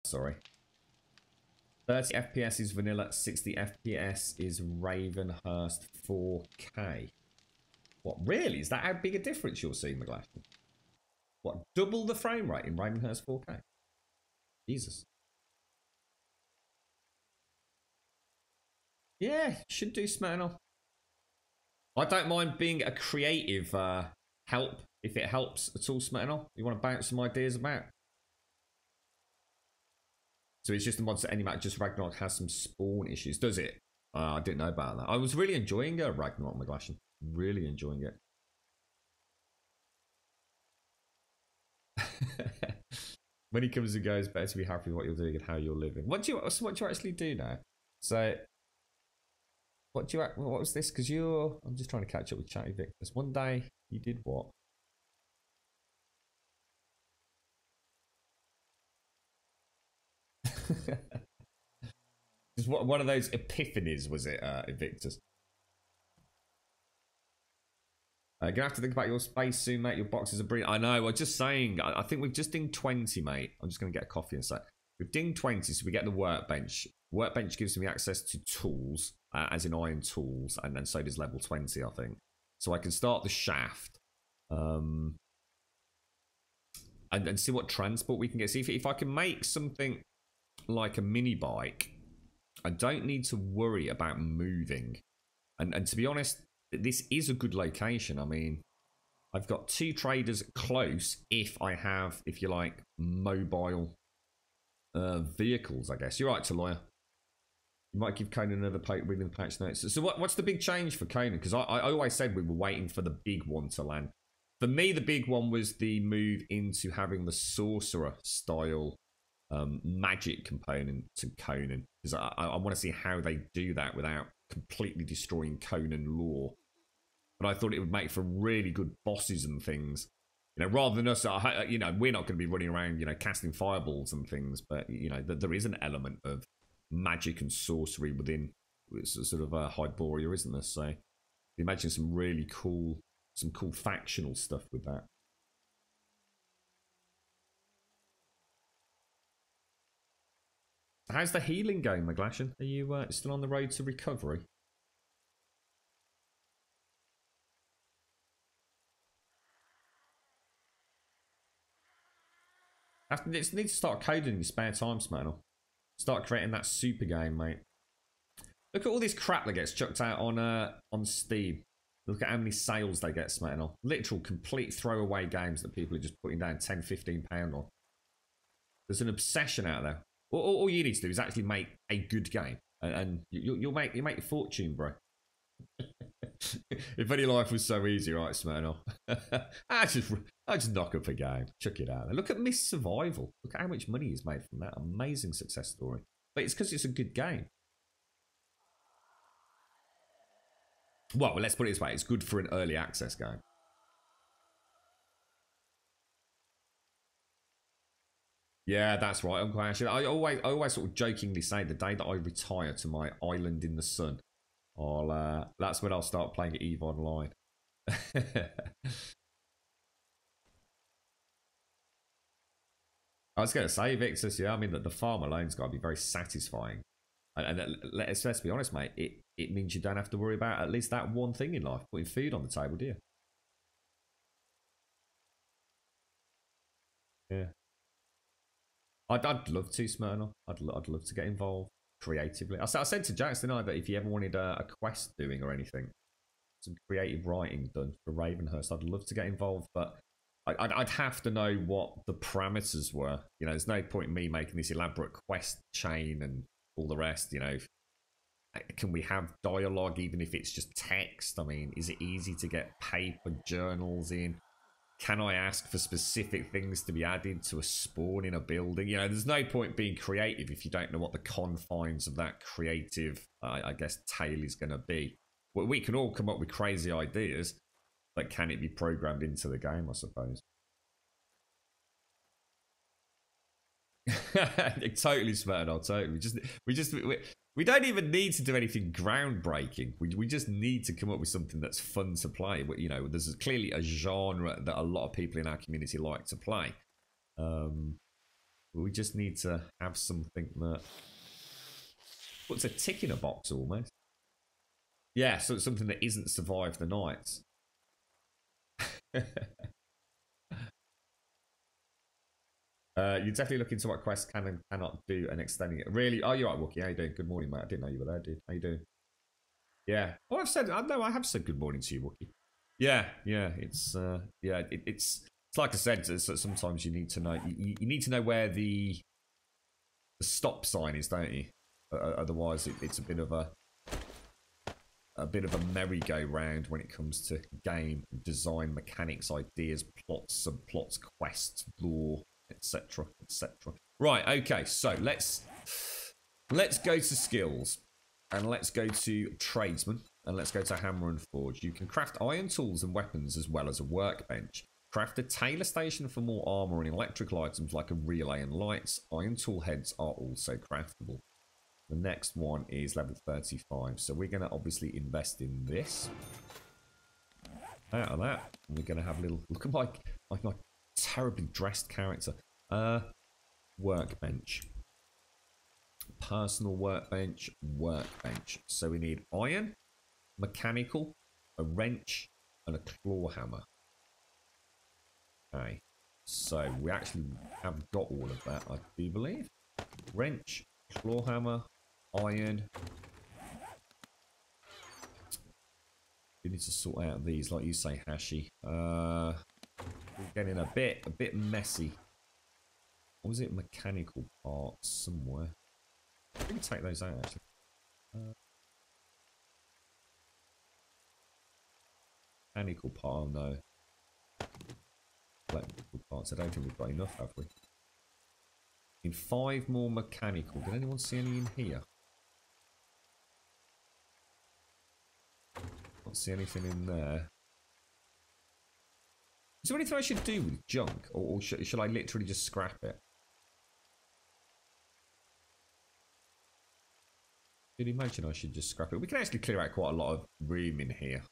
Sorry. 30 FPS is vanilla, 60 FPS is Ravenhearst 4K. What, really? Is that how big a difference you're seeing, McGlashan? What, double the frame rate in Ravenhearst 4K? Jesus. Yeah, should do Smirnoff. I don't mind being a creative help if it helps at all, Smirnoff. You want to bounce some ideas about? So it's just the mods that any map, just Ragnarok has some spawn issues, does it? I didn't know about that. I was really enjoying Ragnarok, McGlashan. Really enjoying it. When he comes and goes, better to be happy with what you're doing and how you're living. What do you actually do now? So, what was this? Because I'm just trying to catch up with Chatty Victus. One day you did what? Just one of those epiphanies, was it, Invictus? Gonna have to think about your space soon, mate. Your boxes are brilliant. I know. I'm just saying. I think we've just dinged 20, mate. I'm just gonna get a coffee in a sec. We've dinged 20, so we get the workbench. Workbench gives me access to tools, as in iron tools, and then so does level 20, I think. So I can start the shaft, and see what transport we can get. See if I can make something like a mini bike. I don't need to worry about moving, and to be honest, this is a good location. I mean, I've got 2 traders close if I have, if you like, mobile vehicles, I guess. You're right, Taloya. You might give Conan another poke reading the patch notes. So what's the big change for Conan? Because I always said we were waiting for the big one to land. For me, the big one was the move into having the sorcerer style magic component to Conan. Because I want to see how they do that without completely destroying Conan lore. But I thought it would make for really good bosses and things. You know, rather than us, you know, we're not going to be running around, you know, casting fireballs and things. But, you know, there is an element of magic and sorcery within sort of Hyboria, isn't there? So imagine some really cool, factional stuff with that. How's the healing going, McGlashan? Are you still on the road to recovery? You need to start coding in your spare time, Smirnoff. Start creating that super game, mate. Look at all this crap that gets chucked out on Steam. Look at how many sales they get, Smirnoff. Literal complete throwaway games that people are just putting down £10, £15 on. There's an obsession out there. All you need to do is actually make a good game, and you'll make your fortune, bro. If only life was so easy, right, Smirnoff? I just knock up a game, chuck it out there. Look at Miss Survival. Look at how much money he's made from that amazing success story. But it's because it's a good game. Well, let's put it this way: it's good for an early access game. Yeah, that's right, Uncle Ash. I always sort of jokingly say the day that I retire to my island in the sun, that's when I'll start playing EVE Online. I was going to say, Victus, yeah, I mean, that the farm alone's got to be very satisfying. And let's be honest, mate, it means you don't have to worry about at least that one thing in life, putting food on the table, do you? Yeah. I'd love to, Smyrna. I'd love to get involved creatively. I said to Jax tonight that if you ever wanted a quest doing or anything, some creative writing done for Ravenhearst, I'd love to get involved, but I'd have to know what the parameters were. You know, there's no point in me making this elaborate quest chain and all the rest, you know. Can we have dialogue even if it's just text? I mean, is it easy to get paper journals in? Can I ask for specific things to be added to a spawn in a building? You know, there's no point being creative if you don't know what the confines of that creative, I guess, tale is going to be. Well, we can all come up with crazy ideas, but can it be programmed into the game, I suppose? Totally, Smurno, totally. We don't even need to do anything groundbreaking. We just need to come up with something that's fun to play. But, you know, there's clearly a genre that a lot of people in our community like to play. We just need to have something that puts a tick in a box almost. Yeah, so it's something that isn't survive the night. You're definitely looking to what Quest can and cannot do and extending it. Really? Oh, you're right, Wookie. How you doing? Good morning, mate. I didn't know you were there, dude. How you doing? Yeah. Oh, I have said good morning to you, Wookie. Yeah, yeah. It's like I said. Sometimes you need to know. You need to know where the stop sign is, don't you? Otherwise, it's a bit of a merry-go-round when it comes to game design, mechanics, ideas, plots, subplots, quests, lore, etc., etc. Right. Okay. So let's go to skills, and let's go to tradesman, and let's go to hammer and forge. You can craft iron tools and weapons as well as a workbench. Craft a tailor station for more armor and electrical items like a relay and lights. Iron tool heads are also craftable. The next one is level 35. So we're going to obviously invest in this. Out of that, we're going to have a little... Look at my terribly dressed character. Workbench. Personal workbench. Workbench. So we need iron, mechanical, a wrench, and a claw hammer. Okay, so we actually have got all of that, I do believe. Wrench, claw hammer, iron. We need to sort out these, like you say, Hashi. We're getting a bit messy. What was it? Mechanical parts somewhere. We can take those out actually. Mechanical part, oh no. Electrical parts. I don't think we've got enough, have we? In 5 more mechanical. Did anyone see any in here? Don't see anything in there. Is there anything I should do with junk, or should I literally just scrap it? You'd imagine I should just scrap it. We can actually clear out quite a lot of room in here.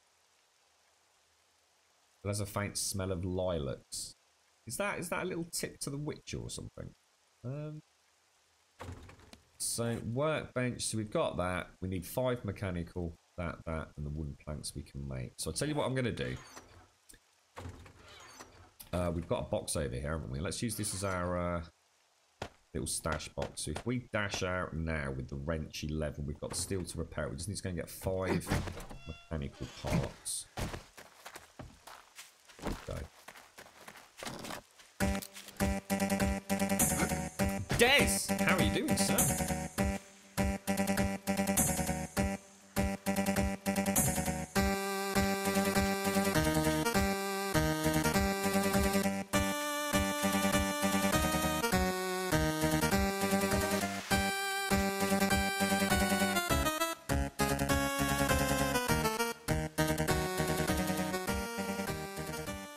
There's a faint smell of lilacs. Is that a little tip to the Witcher or something? So workbench. So we've got that. We need 5 mechanical. That, and the wooden planks we can make. So I'll tell you what I'm going to do. We've got a box over here, haven't we? Let's use this as our little stash box. So if we dash out now with the wrench 11, we've got steel to repair it. We just need to go and get 5 mechanical parts. Go. Des, how are you doing, sir?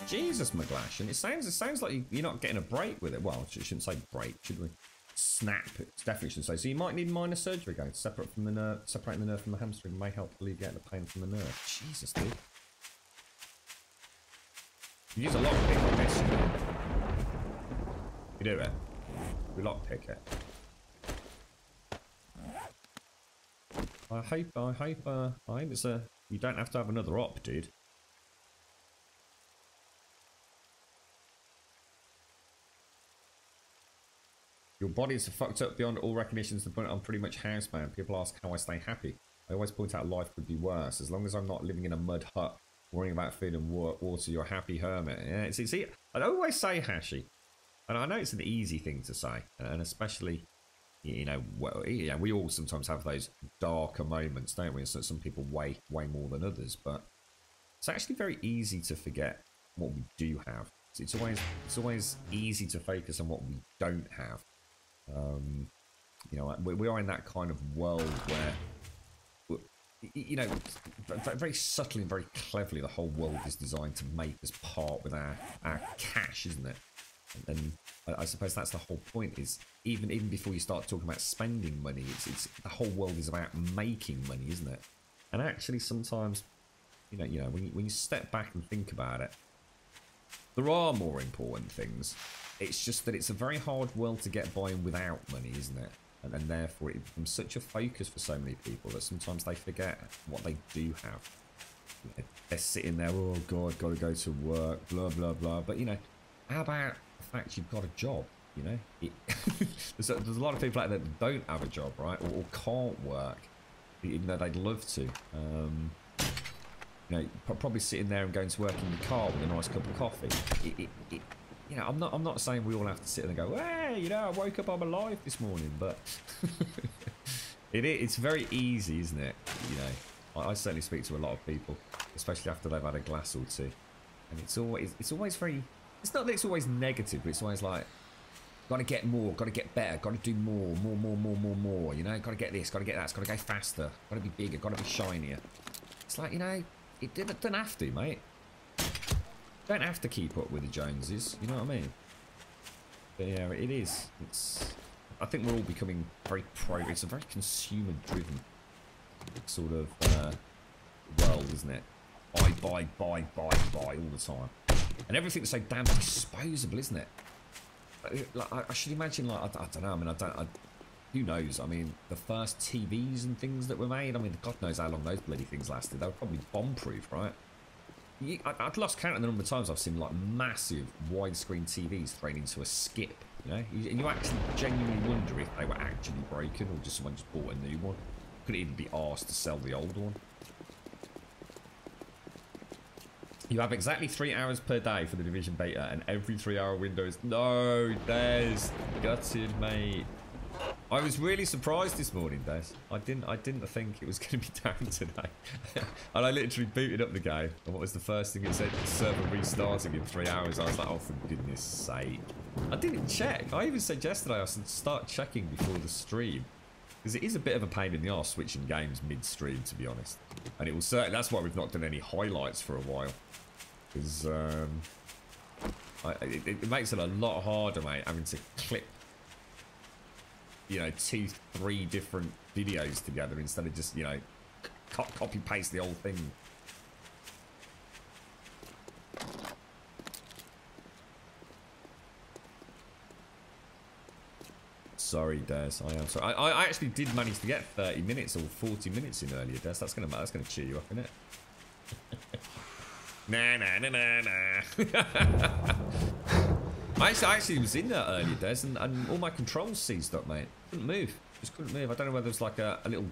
Jesus, McGlash, and it sounds like you're not getting a break with it. Well, I shouldn't say break, should we? Snap. It definitely shouldn't say. So you might need minor surgery going separate from the nerve, separating the nerve from the hamstring may help alleviate the pain from the nerve. Jesus, dude. You use a lockpick on this. You do it. We lockpick it. I hope it's a. You don't have to have another op, dude. Your body is fucked up beyond all recognition to the point I'm pretty much housebound. People ask how I stay happy. I always point out life could be worse. As long as I'm not living in a mud hut, worrying about food and water, you're a happy hermit. Yeah, see, I always say, Hashi, and I know it's an easy thing to say, and especially, you know, we all sometimes have those darker moments, don't we? So some people way more than others, but it's actually very easy to forget what we do have. It's always easy to focus on what we don't have. You know, we are in that kind of world where, you know, very subtly and very cleverly, the whole world is designed to make us part with our cash, isn't it? And I suppose that's the whole point. Is even before you start talking about spending money, it's the whole world is about making money, isn't it? And actually, sometimes, you know, when you step back and think about it, there are more important things It's just that it's a very hard world to get by in without money, isn't it? And therefore it becomes such a focus for so many people that sometimes they forget what they do have. You know, they're sitting there, oh God, got to go to work, blah, blah, blah. But, you know, how about the fact you've got a job, you know? There's a lot of people out there that don't have a job, right? Or can't work, even though they'd love to. You know, probably sitting there and going to work in your car with a nice cup of coffee. You know, I'm not saying we all have to sit there and go, hey, you know, I woke up, I'm alive this morning, but it's very easy, isn't it? You know, I certainly speak to a lot of people, especially after they've had a glass or two, and it's always very. It's not that it's always negative, but it's always like, got to get more, got to get better, got to do more. You know, got to get this, got to get that, it's got to go faster, got to be bigger, got to be shinier. It's like, you know, it doesn't have to, mate. Don't have to keep up with the Joneses, you know what I mean? But yeah, it is. I think we're all becoming very it's a very consumer-driven sort of world, isn't it? Buy all the time, and everything's so damn disposable, isn't it? Like, I should imagine, like, I don't know. I mean, who knows? I mean, the first TVs and things that were made. I mean, God knows how long those bloody things lasted. They were probably bomb-proof, right? I'd lost count of the number of times I've seen like massive widescreen TVs thrown into a skip, you know? And you actually genuinely wonder if they were actually broken or just someone just bought a new one. Couldn't even be asked to sell the old one. You have exactly 3 hours per day for the Division beta, and every 3-hour window is... No, Des. Gutted, mate. I was really surprised this morning, Des. I didn't think it was going to be down today. And I literally booted up the game. And what was the first thing it said? Server restarting in 3 hours. I was like, oh, for goodness sake. I didn't check. I even said yesterday I should start checking before the stream. Because it is a bit of a pain in the arse switching games mid-stream, to be honest. And it will certainly... That's why we've not done any highlights for a while. Because it makes it a lot harder, mate, having to clip, you know, 2-3 different videos together instead of just, you know, copy paste the whole thing. Sorry, Des. I am sorry. I actually did manage to get 30 minutes or 40 minutes in earlier, Des. That's gonna cheer you up, isn't it? Nah. I actually was in there earlier, Des, and all my controls seized up, mate. Couldn't move. Just couldn't move. I don't know whether there's like a little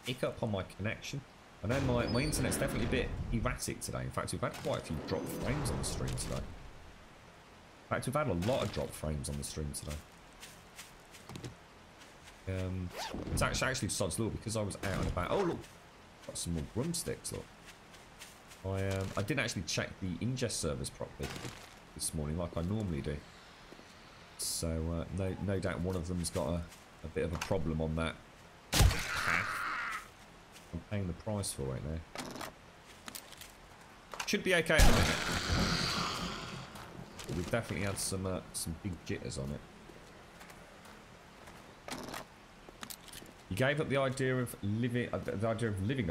hiccup on my connection. I know my internet's definitely a bit erratic today. In fact, we've had quite a few drop frames on the stream today. In fact, we've had a lot of drop frames on the stream today. It's actually sod's law because I was out and about. Oh, look. Got some more Grumsticks, look. I didn't actually check the ingest servers properly this morning like I normally do. So no doubt one of them's got a bit of a problem on that path. I'm paying the price for it now. Should be okay at the minute. But we've definitely had some big jitters on it. You gave up the idea of living a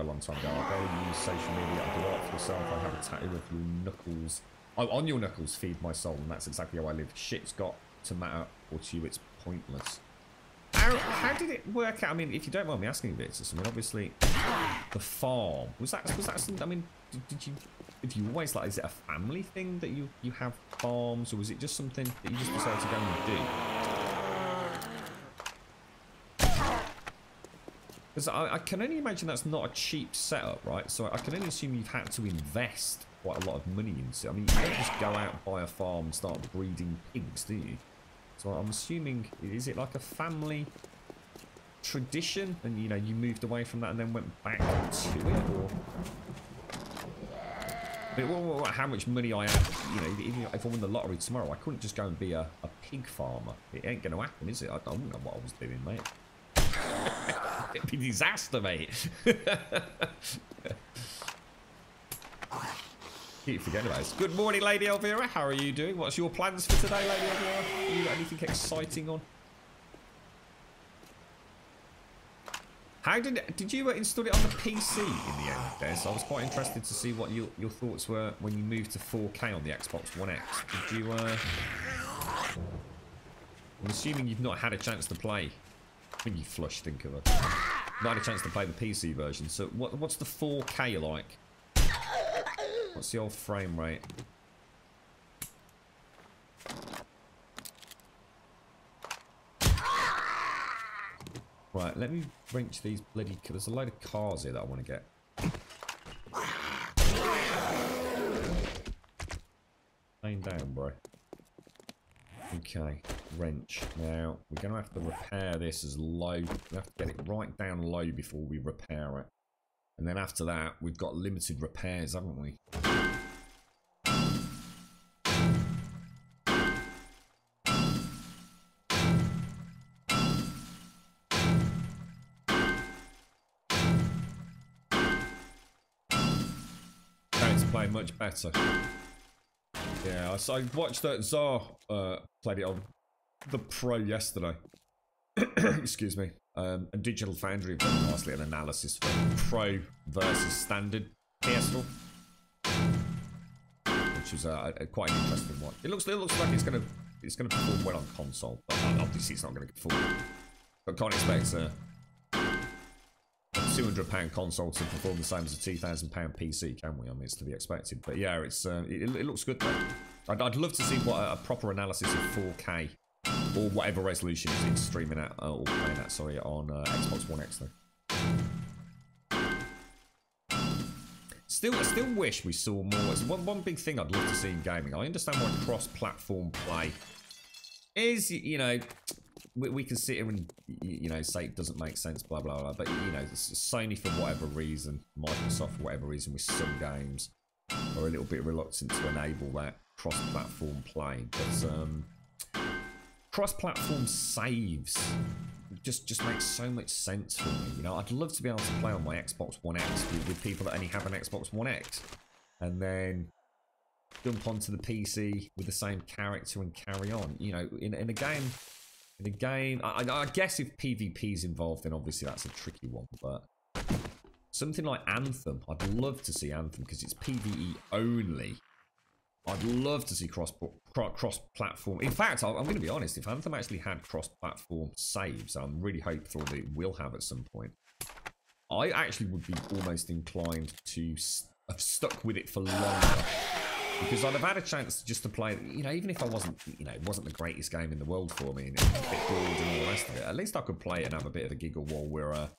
long time ago. I barely use social media. I go out for yourself. I have a tattoo of your knuckles. Oh, on your knuckles, feed my soul, and that's exactly how I live. Shit's got to matter, or to you, it's pointless. How did it work out? I mean, if you don't mind me asking, Vitus, I mean, obviously, the farm was that something? I mean, did you always like? Is it a family thing that you have farms, or was it just something that you just decided to go and do? Because I can only imagine that's not a cheap setup, right? So I can only assume you've had to invest quite a lot of money into it. I mean, you don't just go out and buy a farm and start breeding pigs, do you? So I'm assuming, is it like a family tradition? And, you know, you moved away from that and then went back to it? Or... I mean, how much money I have, you know, even if I won the lottery tomorrow, I couldn't just go and be a pig farmer. It ain't going to happen, is it? I don't know what I was doing, mate. It'd be a disaster, mate. Keep forgetting about this. Good morning, Lady Elvira. How are you doing? What's your plans for today, Lady Elvira? You got anything exciting on? How did you install it on the PC in the end, Des? I was quite interested to see what your thoughts were when you moved to 4K on the Xbox One X. I'm assuming you've not had a chance to play. When you flush, think of it. Not had a chance to play the PC version. So what's the 4K like? What's the old frame rate? Right, let me wrench these bloody... There's a load of cars here that I want to get. Laying down, bro. Okay, wrench. Now, we're going to have to repair this as low. We have to get it right down low before we repair it. And then after that, we've got limited repairs, haven't we? Play much better. Yeah, I watched Zar played it on the Pro yesterday. Excuse me. And Digital Foundry have done nicely an analysis for Pro versus Standard PS4, which was quite an interesting one. It looks like it's gonna perform well on console, but obviously it's not gonna perform. But can't expect a £200 console to perform the same as a £2,000 PC, can we? I mean, it's to be expected. But yeah, it looks good though. I'd love to see what a proper analysis of 4K or whatever resolution it's streaming at or playing at. Sorry, on Xbox One X though. I still wish we saw more. It's one big thing I'd love to see in gaming. I understand why cross-platform play is, you know. We can sit here and, you know, say it doesn't make sense, blah, blah, blah. But, you know, Sony, for whatever reason, Microsoft, for whatever reason, with some games, are a little bit reluctant to enable that cross-platform play. But cross-platform saves just makes so much sense for me. You know, I'd love to be able to play on my Xbox One X with people that only have an Xbox One X. And then jump onto the PC with the same character and carry on. You know, in a game... In a game, I guess if PvP is involved, then obviously that's a tricky one. But something like Anthem, I'd love to see Anthem because it's PvE only. I'd love to see cross-platform. In fact, I'm going to be honest. If Anthem actually had cross-platform saves, I'm really hopeful that it will have at some point. I actually would be almost inclined to have stuck with it for longer. Because I'd have had a chance just to play, you know, even if I wasn't, you know, it wasn't the greatest game in the world for me, and it was a bit bored and all the rest of it, at least I could play it and have a bit of a giggle while we're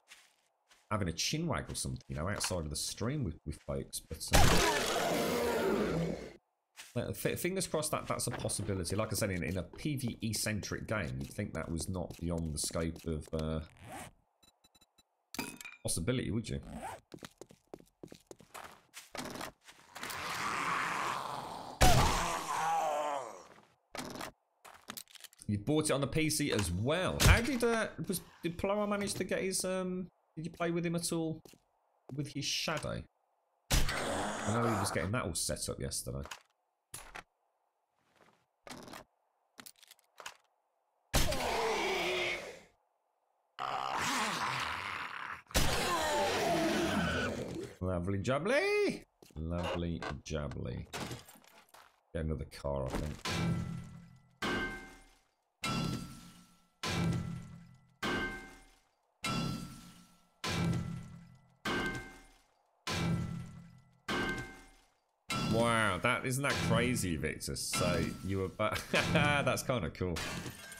having a chinwag or something, you know, outside of the stream with folks. But fingers crossed that's a possibility. Like I said, in a PvE-centric game, you'd think that was not beyond the scope of possibility, would you? You bought it on the PC as well. How did Plower manage to get his did you play with him at all with his shadow? I know he was getting that all set up yesterday. Lovely jubbly. Lovely jubbly. Get another car, I think. Wow, isn't that crazy, Victor? So you were back. That's kind of cool.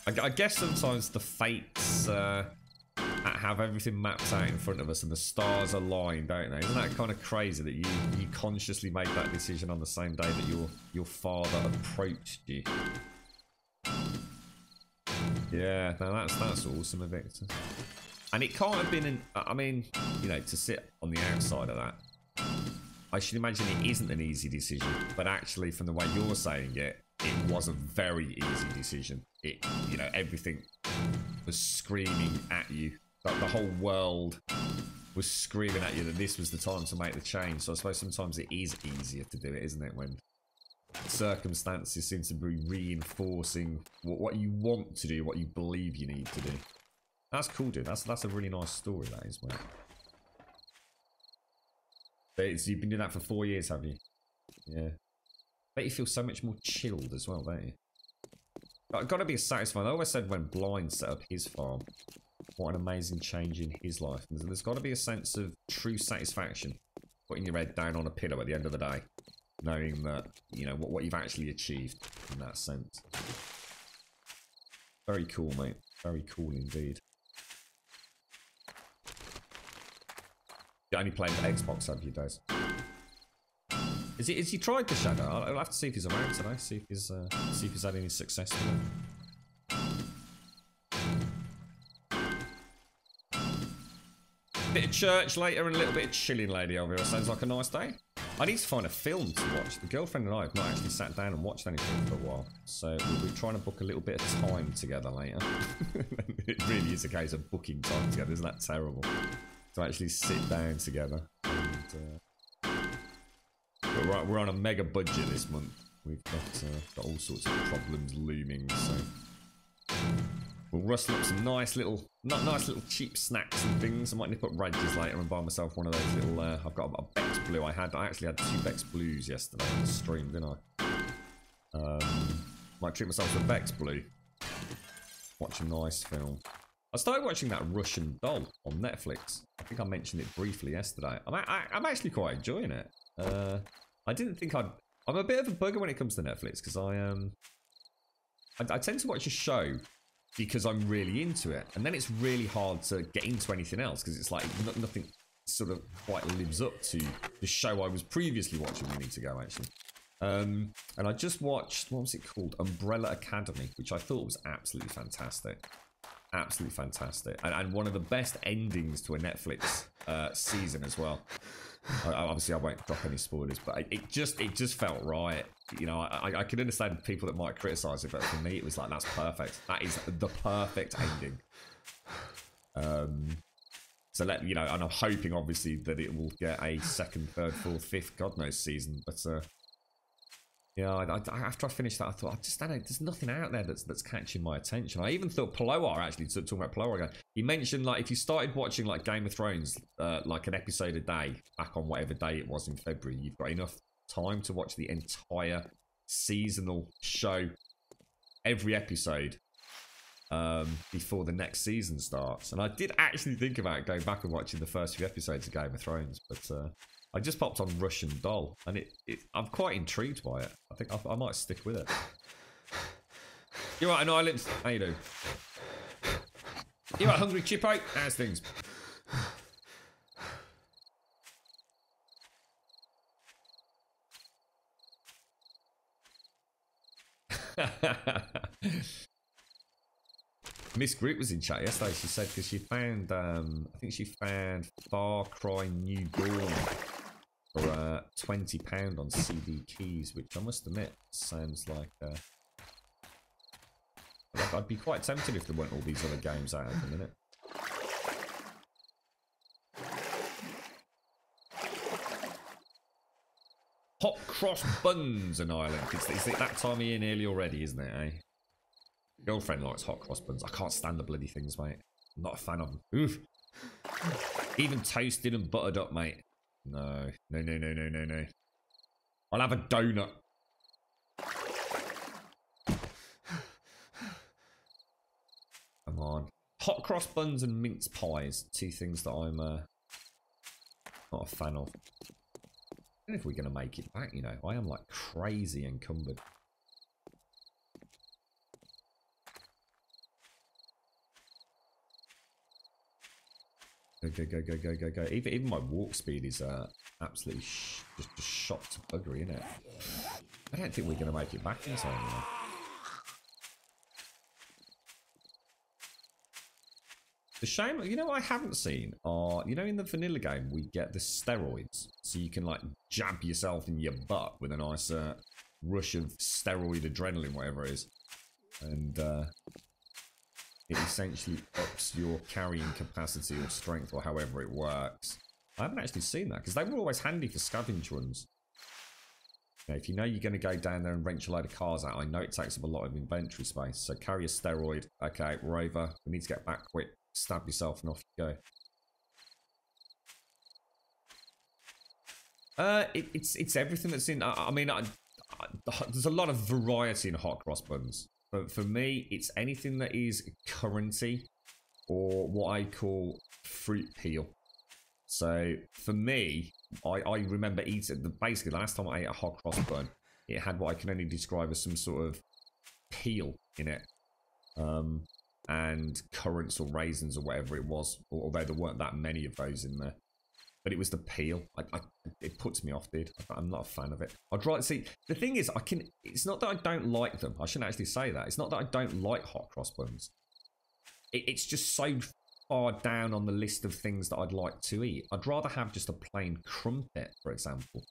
I guess sometimes the fates have everything mapped out in front of us and the stars align, don't they? Isn't that kind of crazy that you consciously made that decision on the same day that your father approached you? Yeah, no, that's awesome, Victor. And it can't have been I mean, you know, to sit on the outside of that, I should imagine it isn't an easy decision, but actually, from the way you're saying it, it was a very easy decision. You know, everything was screaming at you. Like the whole world was screaming at you that this was the time to make the change. So I suppose sometimes it is easier to do it, isn't it? When circumstances seem to be reinforcing what you want to do, what you believe you need to do. That's cool, dude. That's a really nice story, that is, mate. So you've been doing that for 4 years, have you? Yeah. Bet you feel so much more chilled as well, don't you? got to be satisfying. I always said when Blind set up his farm, what an amazing change in his life. There's got to be a sense of true satisfaction putting your head down on a pillow at the end of the day, knowing that, you know, what you've actually achieved in that sense. Very cool, mate. Very cool indeed. You only played Xbox, have you, Des? Is he tried the Shadow? I'll have to see if he's around today. See if he's had any success with it. Bit of church later and a little bit of chilling, lady over here. Sounds like a nice day. I need to find a film to watch. The girlfriend and I have not actually sat down and watched anything for a while, so we're trying to book a little bit of time together later. It really is a case of booking time together. Isn't that terrible? To actually sit down together. And, we're on a mega budget this month. We've got all sorts of problems looming, so we'll rustle up some nice little cheap snacks and things. I might nip up Radges later and buy myself one of those little. I've got a Bex Blue. I actually had 2 Bex Blues yesterday on the stream, didn't I? Might treat myself to a Bex Blue. Watch a nice film. I started watching that Russian Doll on Netflix. I think I mentioned it briefly yesterday. I'm actually quite enjoying it. I didn't think I'm a bit of a bugger when it comes to Netflix because I tend to watch a show because I'm really into it, and then it's really hard to get into anything else because it's like nothing sort of quite lives up to the show I was previously watching minutes ago, actually. And I just watched, what was it called? Umbrella Academy, which I thought was absolutely fantastic. Absolutely fantastic. And one of the best endings to a Netflix season as well. Obviously, I won't drop any spoilers, but it just felt right. You know, I can understand people that might criticise it, but for me, it was like, that's perfect. That is the perfect ending. So you know, and I'm hoping obviously that it will get a 2nd, 3rd, 4th, 5th, God knows season. But yeah, after I finished that, I thought, I don't know, there's nothing out there that's catching my attention. I even thought Ploar, actually, talking about Ploar again, he mentioned, like, if you started watching, like, Game of Thrones, like, an episode a day, back on whatever day it was in February, you've got enough time to watch the entire seasonal show, every episode, before the next season starts. And I did actually think about going back and watching the first few episodes of Game of Thrones, but I just popped on Russian Doll, and I'm quite intrigued by it. I think I might stick with it. You're right, Islands. How you doing? You're right, Hungry Chippo. How's things? Miss Group was in chat yesterday. She said because she found, I think she found Far Cry New Dawn for £20 on CD Keys, which I must admit sounds like I'd be quite tempted if there weren't all these other games out at the minute. Hot cross buns in Ireland. It's that time of year nearly already, isn't it, eh? Girlfriend likes hot cross buns. I can't stand the bloody things, mate. I'm not a fan of them. Oof. Even toasted and buttered up, mate. No. No. I'll have a donut. Come on. Hot cross buns and mince pies. 2 things that I'm not a fan of. I don't know if we're going to make it back, you know. I am like crazy encumbered. Go. Even my walk speed is absolutely just shot to buggery, isn't it? I don't think we're going to make it back in time, you know. The shame, you know what I haven't seen are, you know, in the vanilla game, we get the steroids. So you can, like, jab yourself in your butt with a nice rush of steroid adrenaline, whatever it is. And it essentially ups your carrying capacity or strength or however it works. I haven't actually seen that because they were always handy for scavenge runs. Now, if you know you're going to go down there and wrench a load of cars out, I know it takes up a lot of inventory space. So carry a steroid. Okay, we're over. We need to get back quick. Stab yourself and off you go. It's everything that's in. I mean, there's a lot of variety in hot cross buns. For me, it's anything that is currency or what I call fruit peel. So for me, I remember eating, basically the last time I ate a hot cross bun, it had what I can only describe as some sort of peel in it. And currants or raisins or whatever it was, although there weren't that many of those in there. But it was the peel. It puts me off, dude. I'm not a fan of it. I'd rather see. The thing is, it's not that I don't like them. I shouldn't actually say that. It's not that I don't like hot cross buns. It's just so far down on the list of things that I'd like to eat. I'd rather have just a plain crumpet, for example.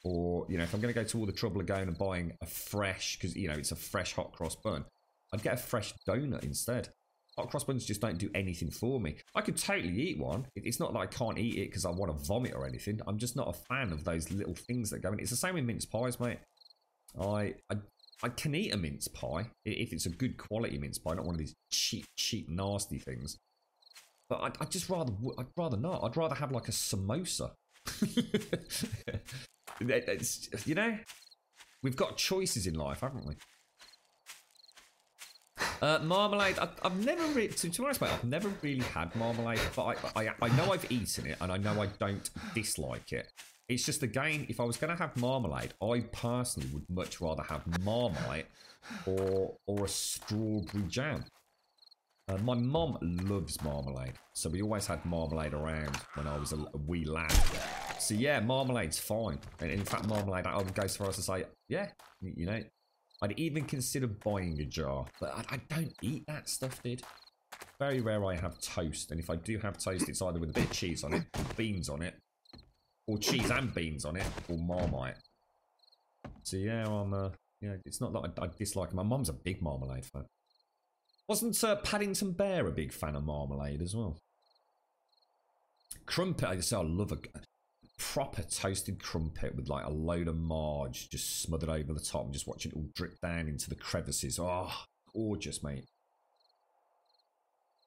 Or, you know, if I'm going to go to all the trouble of going and buying a fresh, because, you know, it's a fresh hot cross bun, I'd get a fresh donut instead. Hot cross buns just don't do anything for me. I could totally eat one. It's not that I can't eat it because I want to vomit or anything. I'm just not a fan of those little things that go in. It's the same with mince pies, mate. I can eat a mince pie if it's a good quality mince pie, not one of these cheap, nasty things. But I'd rather not. I'd rather have like a samosa. You know, we've got choices in life, haven't we? Marmalade, I've never really, to be honest, mate, I've never really had marmalade, but I know I've eaten it, and I know I don't dislike it. It's just, again, if I was going to have marmalade, I personally would much rather have Marmite or a strawberry jam. My mum loves marmalade, so we always had marmalade around when I was a wee lad. So yeah, marmalade's fine. And in fact, marmalade, I would go so far as to say, yeah, you know, I'd even consider buying a jar, but I don't eat that stuff, dude. Very rare I have toast, and if I do have toast, it's either with a bit of cheese on it, beans on it, or cheese and beans on it, or Marmite. So yeah, yeah, it's not that I dislike it. My mum's a big marmalade fan. Wasn't Paddington Bear a big fan of marmalade as well? Crumpet, I just say I love a proper toasted crumpet with like a load of marge just smothered over the top and just watch it all drip down into the crevices. Oh, gorgeous, mate.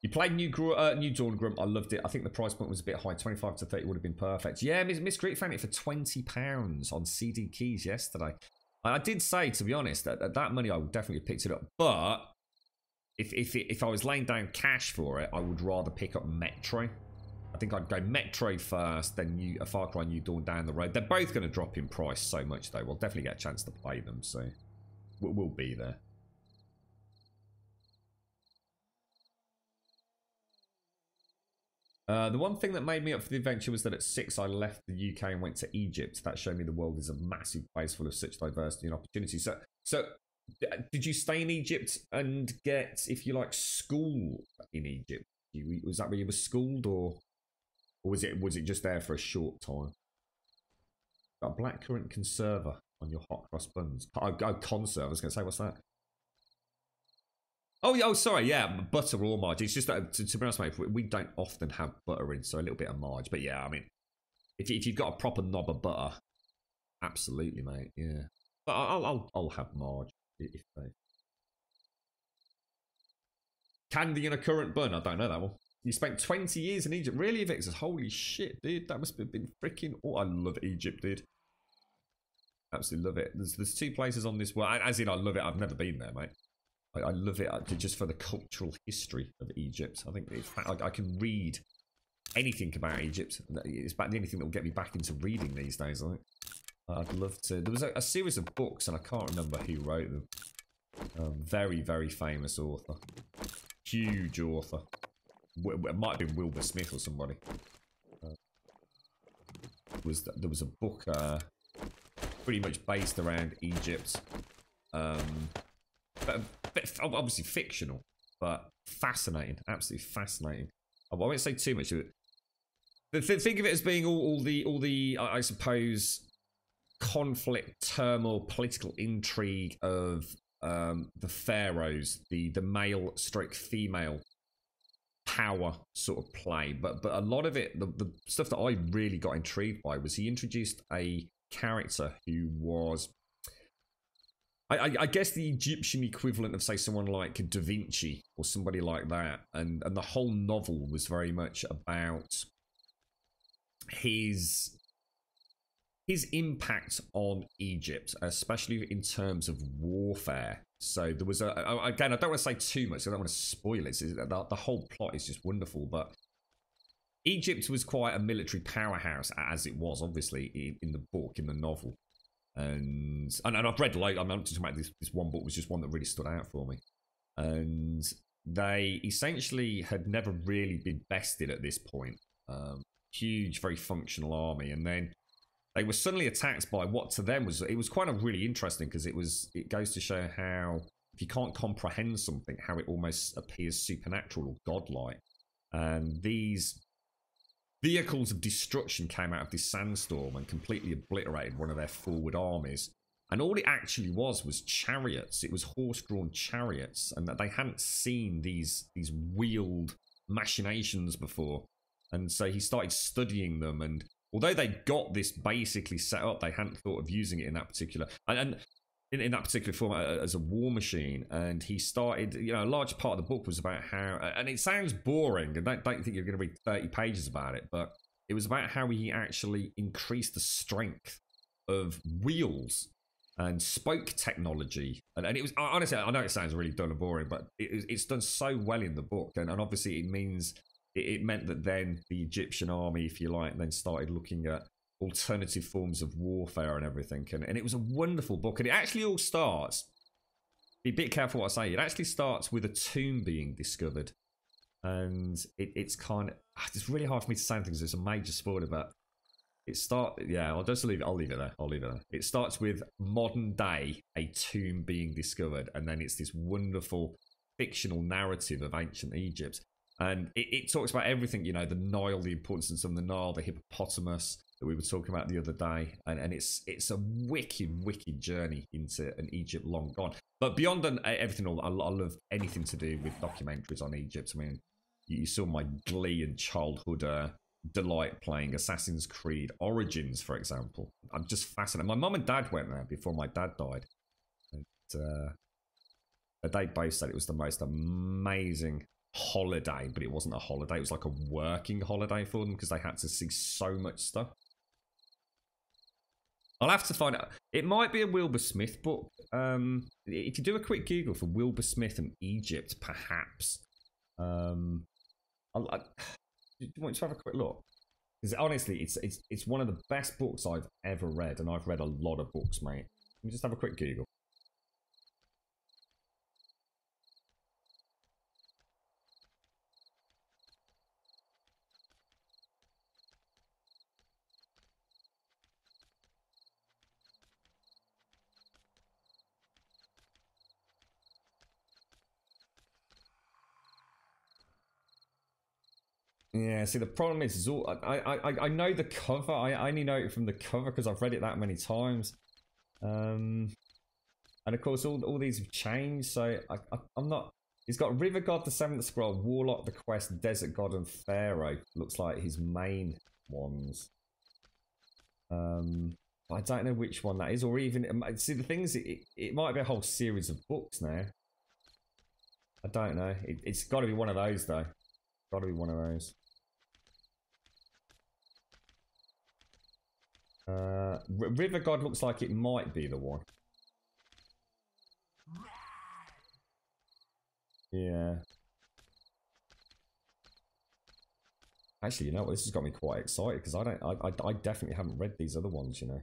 You played New Dawn Grump. I loved it. I think the price point was a bit high. 25 to 30 would have been perfect. Yeah, Miss Greek found it for £20 on CD Keys yesterday. I did say, to be honest, that at that money I would definitely have picked it up. But if I was laying down cash for it, I would rather pick up Metro. I think I'd go Metro first, then a Far Cry New Dawn down the road. They're both going to drop in price so much, though. We'll definitely get a chance to play them, so we'll be there. The one thing that made me up for the adventure was that at 6 I left the UK and went to Egypt. That showed me the world is a massive place full of such diversity and opportunity. So did you stay in Egypt and get, if you like, school in Egypt? Was that where you were schooled, or was it just there for a short time? Got a blackcurrant conserva on your hot cross buns. Oh, conserve. I was going to say, what's that? Oh, sorry, yeah, butter or marge. It's just that, to be honest, mate, we don't often have butter in, so a little bit of marge. But yeah, I mean, if you've got a proper knob of butter, absolutely, mate, yeah. But I'll have marge if they. Candy in a currant bun. I don't know that one. You spent 20 years in Egypt, really, Victor? Holy shit, dude, that must have been freaking. Oh, I love Egypt, dude. Absolutely love it. There's two places on this world, as in I love it. I've never been there, mate. I love it just for the cultural history of Egypt. I think in fact, I can read anything about Egypt. It's about the only thing that will get me back into reading these days, I think. I'd love to. There was a series of books, and I can't remember who wrote them. Very, very famous author. Huge author. It might have been Wilbur Smith or somebody. There was a book pretty much based around Egypt. But obviously fictional, but fascinating, absolutely fascinating. I won't say too much of it. Think of it as being all the I suppose conflict, turmoil, political intrigue of the pharaohs, the male stroke female power sort of play. But a lot of it, the stuff that I really got intrigued by was he introduced a character who was, I guess, the Egyptian equivalent of, say, someone like Da Vinci or somebody like that. And the whole novel was very much about his impact on Egypt, especially in terms of warfare. So there was again, I don't want to say too much, I don't want to spoil it. The whole plot is just wonderful, but Egypt was quite a military powerhouse, as it was, obviously, in the book, in the novel. And I've read, like, I'm not talking about this one book, was just one that really stood out for me. And they essentially had never really been bested at this point. Huge, very functional army. And then they were suddenly attacked by what to them was, it was kind of really interesting, because it goes to show how, if you can't comprehend something, how it almost appears supernatural or godlike. And these vehicles of destruction came out of this sandstorm and completely obliterated one of their forward armies. And all it actually was chariots. It was horse-drawn chariots, and that they hadn't seen these wheeled machinations before. And so he started studying them, and although they got this basically set up, they hadn't thought of using it in that particular and in that particular form as a war machine. And he started, you know, a large part of the book was about how, and it sounds boring, and don't think you're going to read 30 pages about it, but it was about how he actually increased the strength of wheels and spoke technology. And it was, honestly, I know it sounds really dull and boring, but it's done so well in the book. And obviously it meant that then the Egyptian army, if you like, then started looking at alternative forms of warfare and everything. And it was a wonderful book. And it actually all starts, be a bit careful what I say, it actually starts with a tomb being discovered. And it's kind of, it's really hard for me to say things, it's a major spoiler, but I'll leave it there. It starts with modern day, a tomb being discovered, and then it's this wonderful fictional narrative of ancient Egypt. And it talks about everything, you know, the Nile, the importance of the Nile, the hippopotamus that we were talking about the other day. And it's a wicked journey into an Egypt long gone. But beyond everything, I love anything to do with documentaries on Egypt. I mean, you saw my glee and childhood delight playing Assassin's Creed Origins, for example. I'm just fascinated. My mum and dad went there before my dad died. And they both said it was the most amazing holiday, but it wasn't a holiday, it was like a working holiday for them, because they had to see so much stuff. I'll have to find out. It might be a Wilbur Smith book. If you do a quick Google for Wilbur Smith and Egypt, perhaps. Do you want to have a quick look? Because honestly, it's one of the best books I've ever read, and I've read a lot of books, mate. Let me just have a quick Google. Yeah, see, the problem is all, I know the cover. I only know it from the cover because I've read it that many times. And of course, all these have changed, so I'm not... He's got River God, the Seventh Scroll, Warlock, the Quest, Desert God, and Pharaoh. Looks like his main ones. I don't know which one that is, or even... See, the thing is, it might be a whole series of books now. I don't know. It's got to be one of those, though. Got to be one of those. River God looks like it might be the one. Yeah. Actually, you know what? This has got me quite excited because I definitely haven't read these other ones, you know.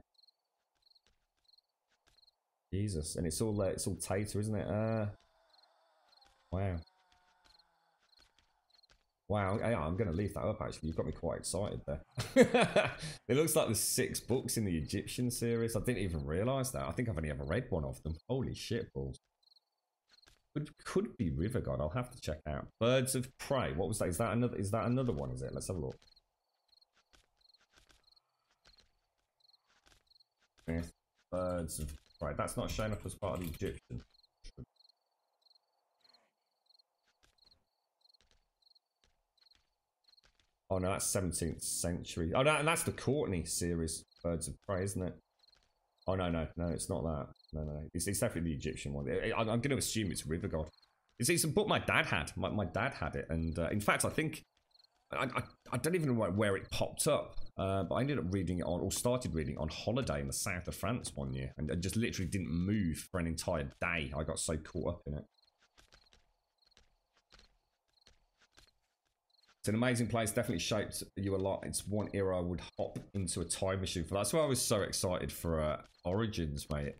Jesus, and it's all Tater, isn't it? Wow. Wow, yeah, I'm going to leave that up, actually. You've got me quite excited there. It looks like there's 6 books in the Egyptian series. I didn't even realise that. I think I've only ever read one of them. Holy shit balls. Could be River God. I'll have to check out. Birds of Prey. What was that? Is that another one, is it? Let's have a look. Birds of Prey. That's not shown up as part of the Egyptian. Oh no, that's 17th century. Oh no, and that's the Courtney series, Birds of Prey, isn't it? Oh no, it's not that. No, it's definitely the Egyptian one. I'm going to assume it's River God. It's a book my dad had. My dad had it, and in fact, I think I don't even know where it popped up. But I ended up reading it on, or started reading it on holiday in the south of France one year, and just literally didn't move for an entire day. I got so caught up in it. It's an amazing place, definitely shaped you a lot. It's one era I would hop into a time machine for. That's why I was so excited for Origins, mate.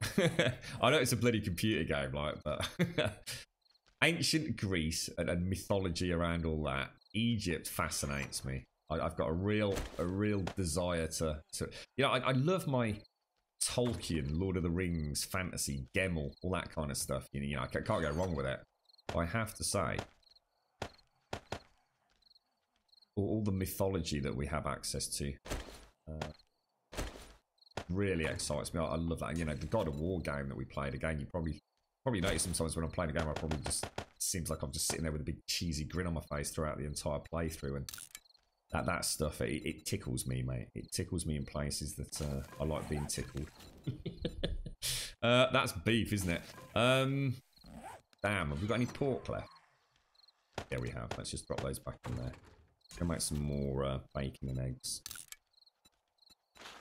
I know it's a bloody computer game, like, but ancient Greece and mythology around all that. Egypt fascinates me. I've got a real desire to you know, I love my Tolkien, Lord of the Rings, fantasy, Gemmel, all that kind of stuff. You know, I can't go wrong with it. But I have to say, all the mythology that we have access to really excites me. I love that. You know, the God of War game that we played, again, you probably notice sometimes when I'm playing a game, I probably just seems like I'm just sitting there with a big cheesy grin on my face throughout the entire playthrough, and that stuff, it tickles me, mate. It tickles me in places that I like being tickled. That's beef, isn't it? Damn, have we got any pork left? Yeah, we have. Let's just drop those back in there. Gonna make some more bacon and eggs.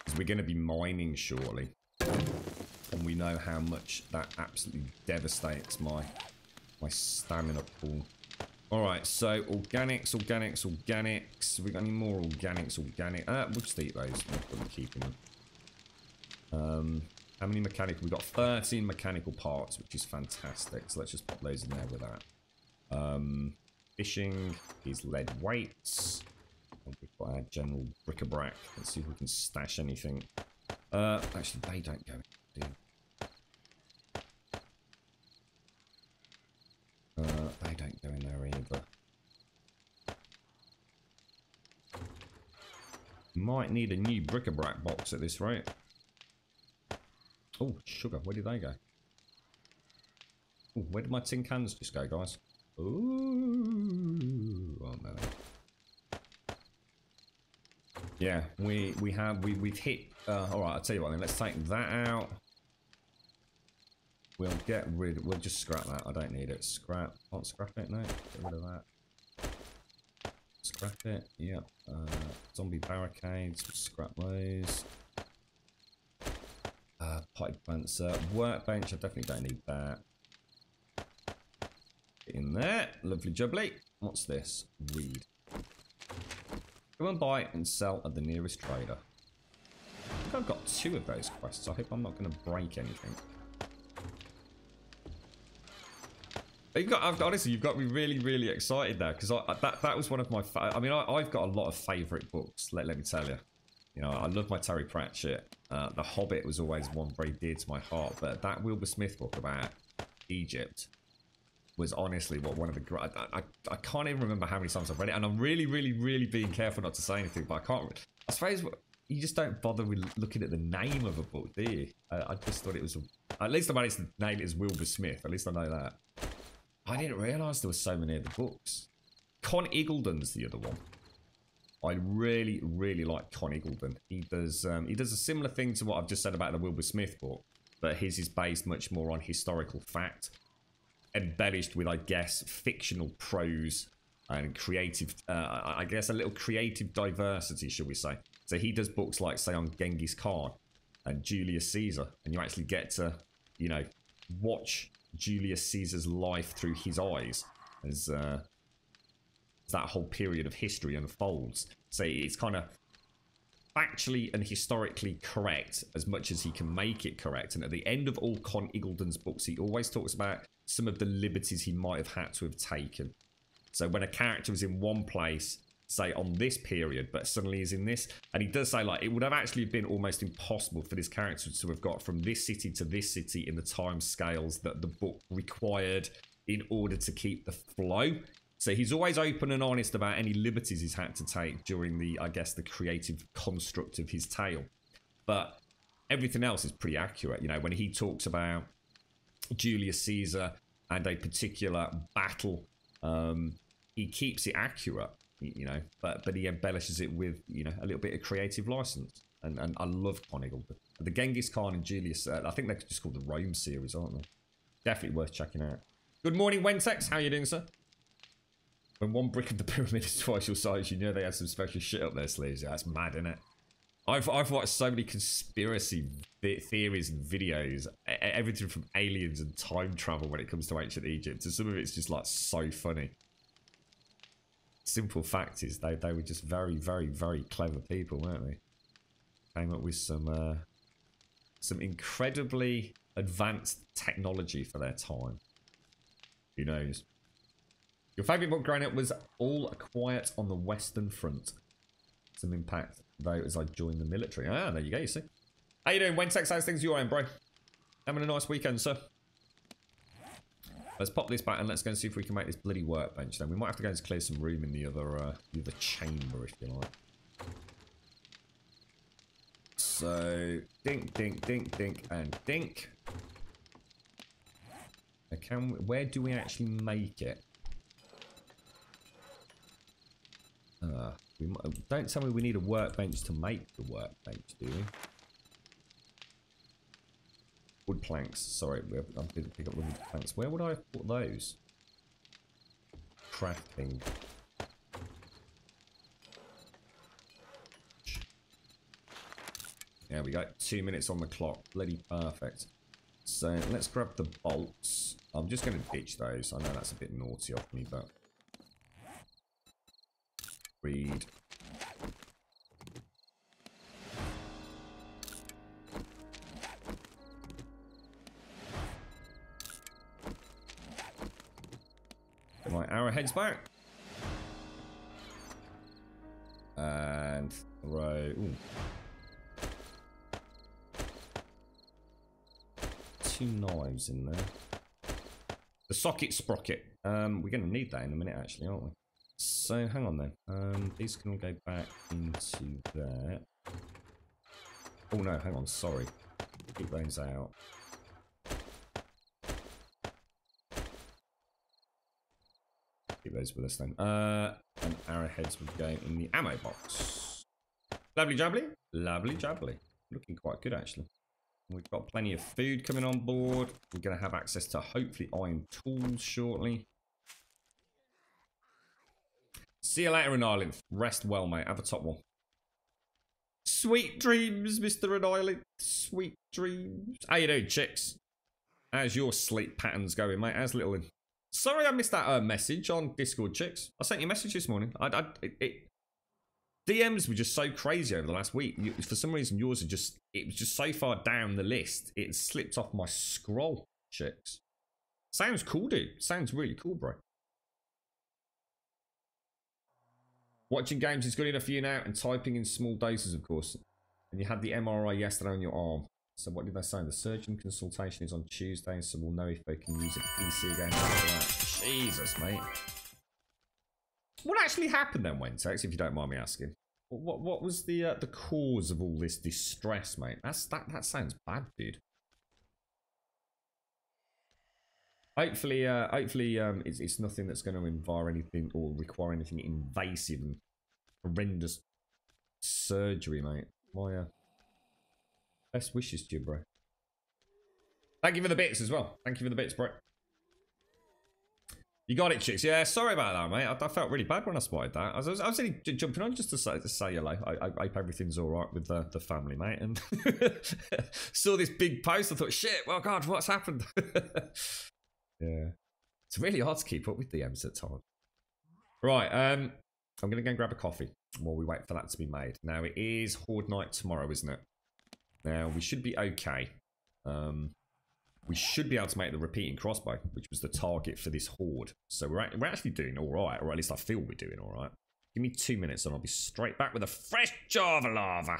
Because we're going to be mining shortly. And we know how much that absolutely devastates my stamina pool. Alright, so organics. Have we got any more organics? We'll just eat those. We'll keep them. How many mechanical? We've got 13 mechanical parts, which is fantastic. So let's just pop those in there with that. Fishing is lead weights. We've got our general bric-a-brac. Let's see if we can stash anything. Actually, they don't go in. They don't go in there either. Might need a new bric-a-brac box at this rate. Oh, sugar. Where did they go? Ooh, where did my tin cans just go, guys? Ooh. Oh, no. Yeah, we've hit. All right, I'll tell you what. Then let's take that out. We'll just scrap that. I don't need it. Scrap. Can't scrap it. No. Get rid of that. Scrap it. Yep. Zombie barricades. Scrap those. Pipe fencer. Workbench. I definitely don't need that. Get in there. Lovely jubbly. What's this? Weed. Go and buy and sell at the nearest trader. I think I've got 2 of those quests. I hope I'm not going to break anything. Honestly, you've got me really excited now, because that was one of my. I mean, I've got a lot of favourite books. Let me tell you. You know, I love my Terry Pratchett. The Hobbit was always one very dear to my heart. But that Wilbur Smith book about Egypt was honestly one of the great. I can't even remember how many times I've read it, and I'm really being careful not to say anything. But I can't. I suppose you just don't bother with looking at the name of a book, do you? I just thought it was. At least I managed to name it as Wilbur Smith. At least I know that. I didn't realise there were so many of the books. Con Eagleton's the other one. I really like Con Eagleton. He does a similar thing to what I've just said about the Wilbur Smith book, but his is based much more on historical fact, embellished with, I guess, fictional prose and creative, I guess, a little creative diversity, shall we say. So he does books like, say, on Genghis Khan and Julius Caesar, and you actually get to, you know, watch Julius Caesar's life through his eyes as that whole period of history unfolds. So it's kind of factually and historically correct as much as he can make it correct. And at the end of all Con Eagleton's books, he always talks about some of the liberties he might have had to have taken. So when a character was in one place, say on this period, but suddenly is in this, and he does say, like, it would have actually been almost impossible for this character to have got from this city to this city in the time scales that the book required in order to keep the flow. So he's always open and honest about any liberties he's had to take during the, I guess, the creative construct of his tale. But everything else is pretty accurate. You know, when he talks about Julius Caesar and a particular battle, he keeps it accurate. You know, but he embellishes it with, you know, a little bit of creative license, and I love Con Eagleton. The Genghis Khan and Julius, I think they're just called the Rome series, aren't they? Definitely worth checking out. Good morning, Wentex. How are you doing, sir? When one brick of the pyramid is twice your size, you know they had some special shit up their sleeves. Yeah, that's mad, isn't it? I've watched so many conspiracy theories and videos, everything from aliens and time travel when it comes to ancient Egypt, and some of it's just like so funny. Simple fact is they were just very, very, very clever people, weren't they? Came up with some incredibly advanced technology for their time. Who knows? Your favourite book growing up was All Quiet on the Western Front. Some impact, though, as I joined the military. Ah, there you go, you see. How you doing, Wentex? How's things your end, bro? Having a nice weekend, sir? Let's pop this back and let's go and see if we can make this bloody workbench then. We might have to go and clear some room in the other chamber, if you like. So, dink, dink, dink, dink, and dink. Now, where do we actually make it? Don't tell me we need a workbench to make the workbench, do we? Wood planks. Sorry, I didn't pick up the wood planks. Where would I have put those? Crafting. There we go. 2 minutes on the clock. Bloody perfect. So let's grab the bolts. I'm just going to ditch those. I know that's a bit naughty of me, but... Read. Get my arrowheads back. And throw. Ooh. 2 knives in there. The socket sprocket. We're going to need that in a minute, actually, aren't we? So, hang on then. These can go back into there. Oh no, hang on, sorry. Keep those out. Keep those with us then. And arrowheads would go in the ammo box. Lovely jubbly. Lovely jubbly. Looking quite good, actually. We've got plenty of food coming on board. We're going to have access to, hopefully, iron tools shortly. See you later, Ireland. Rest well, mate. Have a top one. Sweet dreams, Mr. Ireland. Sweet dreams. How you doing, chicks? How's your sleep patterns going, mate? How's little... Sorry I missed that message on Discord, chicks. I sent you a message this morning. DMs were just so crazy over the last week. For some reason, yours are just... It was just so far down the list. It slipped off my scroll, chicks. Sounds cool, dude. Sounds really cool, bro. Watching games is good enough for you now, and typing in small doses, of course. And you had the MRI yesterday on your arm. So what did they say? The surgeon consultation is on Tuesday, so we'll know if they can use a PC again after that. Jesus, mate. What actually happened then, Wentex, if you don't mind me asking? What was the cause of all this distress, mate? That sounds bad, dude. Hopefully, it's nothing that's going to involve anything or require anything invasive and horrendous surgery, mate. My best wishes to you, bro. Thank you for the bits as well. Thank you for the bits, bro. You got it, chicks. Yeah, sorry about that, mate. I felt really bad when I spotted that. I was only jumping on just to say hello. I hope everything's all right with the family, mate. And saw this big post. I thought, shit, well, God, what's happened? Yeah. It's really hard to keep up with DMs at times. Right, I'm going to go and grab a coffee while we wait for that to be made. Now, it is Horde Night tomorrow, isn't it? Now, we should be okay. We should be able to make the repeating crossbow, which was the target for this Horde. So we're actually doing all right, or at least I feel we're doing all right. Give me 2 minutes and I'll be straight back with a fresh Java lava.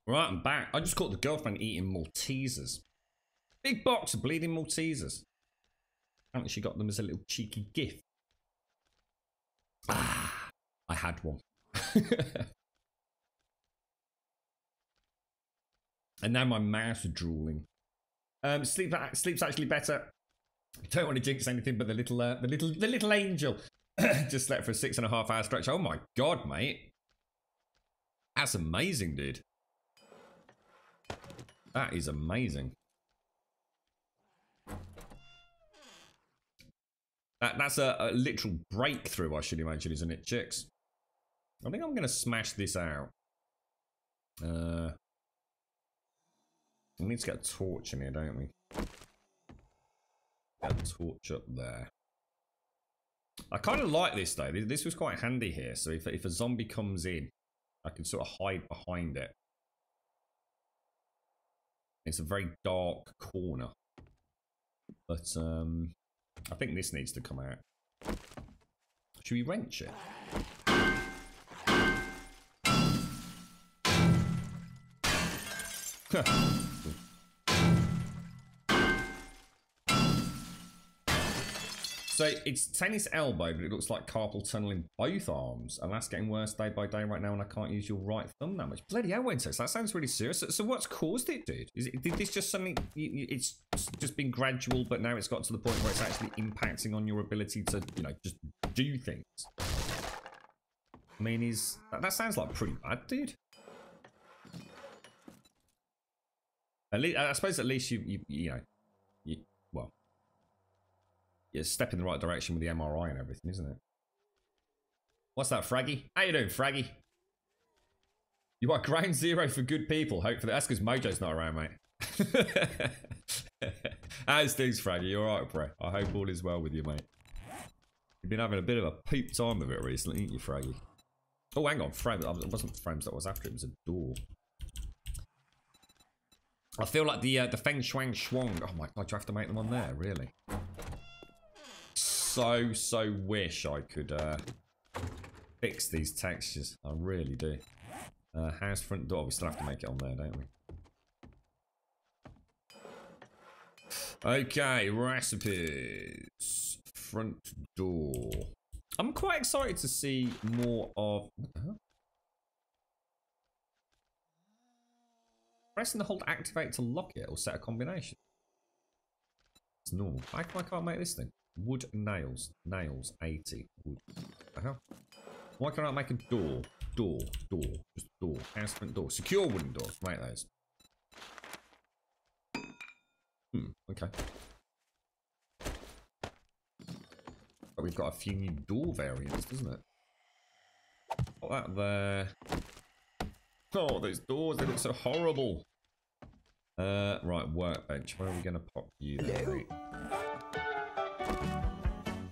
Right, I'm back. I just caught the girlfriend eating Maltesers. Big box of bleeding Maltesers. Apparently she got them as a little cheeky gift. Ah, I had one. And now my mouth is drooling. Sleep's actually better. Don't want to jinx anything, but the little angel just slept for a 6.5 hour stretch. Oh my god, mate. That's amazing, dude. That is amazing. That's a literal breakthrough, I should imagine, isn't it, chicks? I think I'm going to smash this out. We need to get a torch in here, don't we? Get a torch up there. I kind of like this, though. This was quite handy here. So if a zombie comes in, I can sort of hide behind it. It's a very dark corner. But, I think this needs to come out. Should we wrench it? So it's tennis elbow, but it looks like carpal tunnel in both arms, and that's getting worse day by day right now, and I can't use your right thumb that much. Bloody hell, Wentex, that sounds really serious. So what's caused it, dude? Did this just something? It's just been gradual, but now it's got to the point where it's actually impacting on your ability to, you know, just do things. I mean, that sounds like pretty bad, dude. At least, I suppose at least you know, well, you're a step in the right direction with the MRI and everything, isn't it? What's that, Fraggy? How you doing, Fraggy? You are ground zero for good people. Hopefully, that's because Mojo's not around, mate. How's things, Fraggy? You alright, bro? I hope all is well with you, mate. You've been having a bit of a poop time of it recently, ain't you, Fraggy? Oh, hang on, frames. It wasn't frames that I was after. It was a door. I feel like the Feng Shuang Shuang. Oh my god, do you have to make them on there? Really? So wish I could fix these textures. I really do. House front door. We still have to make it on there, don't we? Okay, recipes. Front door. I'm quite excited to see more of... What the hell? Pressing the hold activate to lock it or set a combination. It's normal. Why can't I make this thing? Wood nails. Nails 80. Wood. What the hell? Why can't I make a door? Door. Just door. House front door. Secure wooden doors. Make those. Okay. But we've got a few new door variants, doesn't it? Put that there. Oh, those doors, they look so horrible. Right, workbench. Where are we going to pop you there, mate?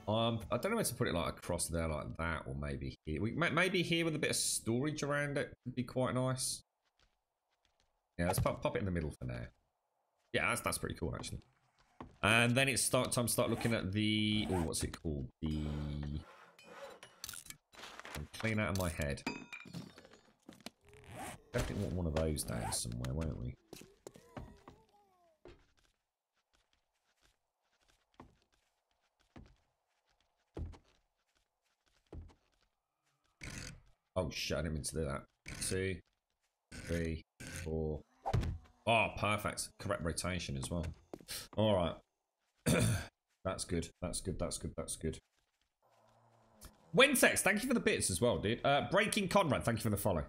I don't know where to put it, like across there like that, or maybe here. Maybe here with a bit of storage around it would be quite nice. Yeah, let's pop it in the middle for now. Yeah, that's pretty cool, actually. And then it's time to start looking at the... Oh, what's it called? Clean out of my head. Definitely want one of those down somewhere, won't we? Oh shit, I didn't mean to do that. 2, 3, 4. Oh, perfect. Correct rotation as well. Alright. That's good. That's good. Wentex, thank you for the bits as well, dude. Breaking Conrad, thank you for the follow.